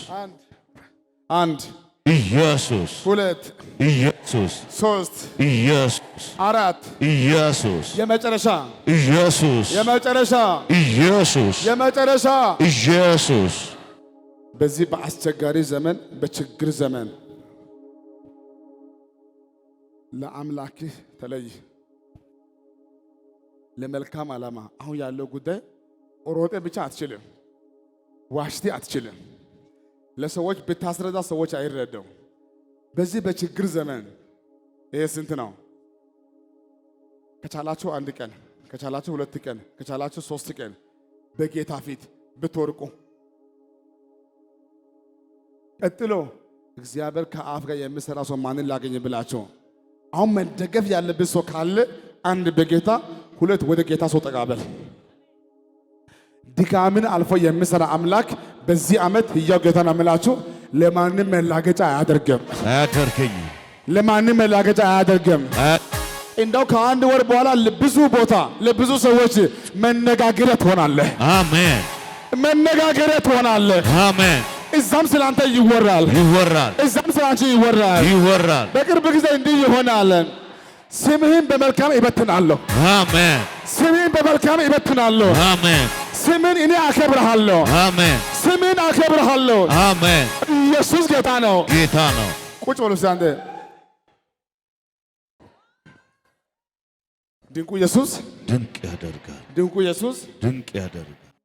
አንድ ኢየሱስ ሁለት ኢየሱስ ሶስት ኢየሱስ አራት ኢየሱስ የመጨረሻ ኢየሱስ የመጨረሻ ኢየሱስ የመጨረሻ ኢየሱስ። በዚህ በአስቸጋሪ ዘመን በችግር ዘመን ለአምላክህ ተለይ። ለመልካም ዓላማ አሁን ያለው ጉዳይ ሮጤ ብቻ አትችልም፣ ዋሽቴ አትችልም። ለሰዎች ብታስረዳ ሰዎች አይረዳው። በዚህ በችግር ዘመን ይሄ ስንት ነው? ከቻላችሁ አንድ ቀን፣ ከቻላችሁ ሁለት ቀን፣ ከቻላችሁ 3 ቀን በጌታ ፊት ብትወርቁ፣ ቀጥሎ እግዚአብሔር ከአፍ ጋር የሚሰራ ሰው ማንን ላገኝ ብላችሁ አሁን መደገፍ ያለብን ሰው ካለ አንድ በጌታ ሁለት ወደ ጌታ ሰው ተቃበል። ድካምን አልፎ የሚሰራ አምላክ በዚህ ዓመት ሕያው ጌታን አምላችሁ ለማንም መላገጫ አያደርግም፣ አያደርገኝም፣ ለማንም መላገጫ አያደርግም። እንደው ከአንድ ወር በኋላ ለብዙ ቦታ ለብዙ ሰዎች መነጋገሪያ ትሆናለህ። አሜን። መነጋገሪያ ትሆናለህ። አሜን። እዛም ስላንተ ይወራል፣ ይወራል፣ እዛም ስላንቺ ይወራል፣ ይወራል። በቅርብ ጊዜ እንዲህ ይሆናል። ስምህን በመልካም ይበትናለሁ። አሜን። ስምህን በመልካም ይበትናለሁ። አሜን። ስምን እኔ አከብርሃለሁ። አሜን። ስምን አከብርሃለሁ። አሜን። ኢየሱስ ጌታ ነው፣ ጌታ ነው። ቁጭ በሉ እስቲ አንዴ። ድንቁ ኢየሱስ ድንቅ ያደርጋል፣ ድንቁ ኢየሱስ ድንቅ ያደርጋል።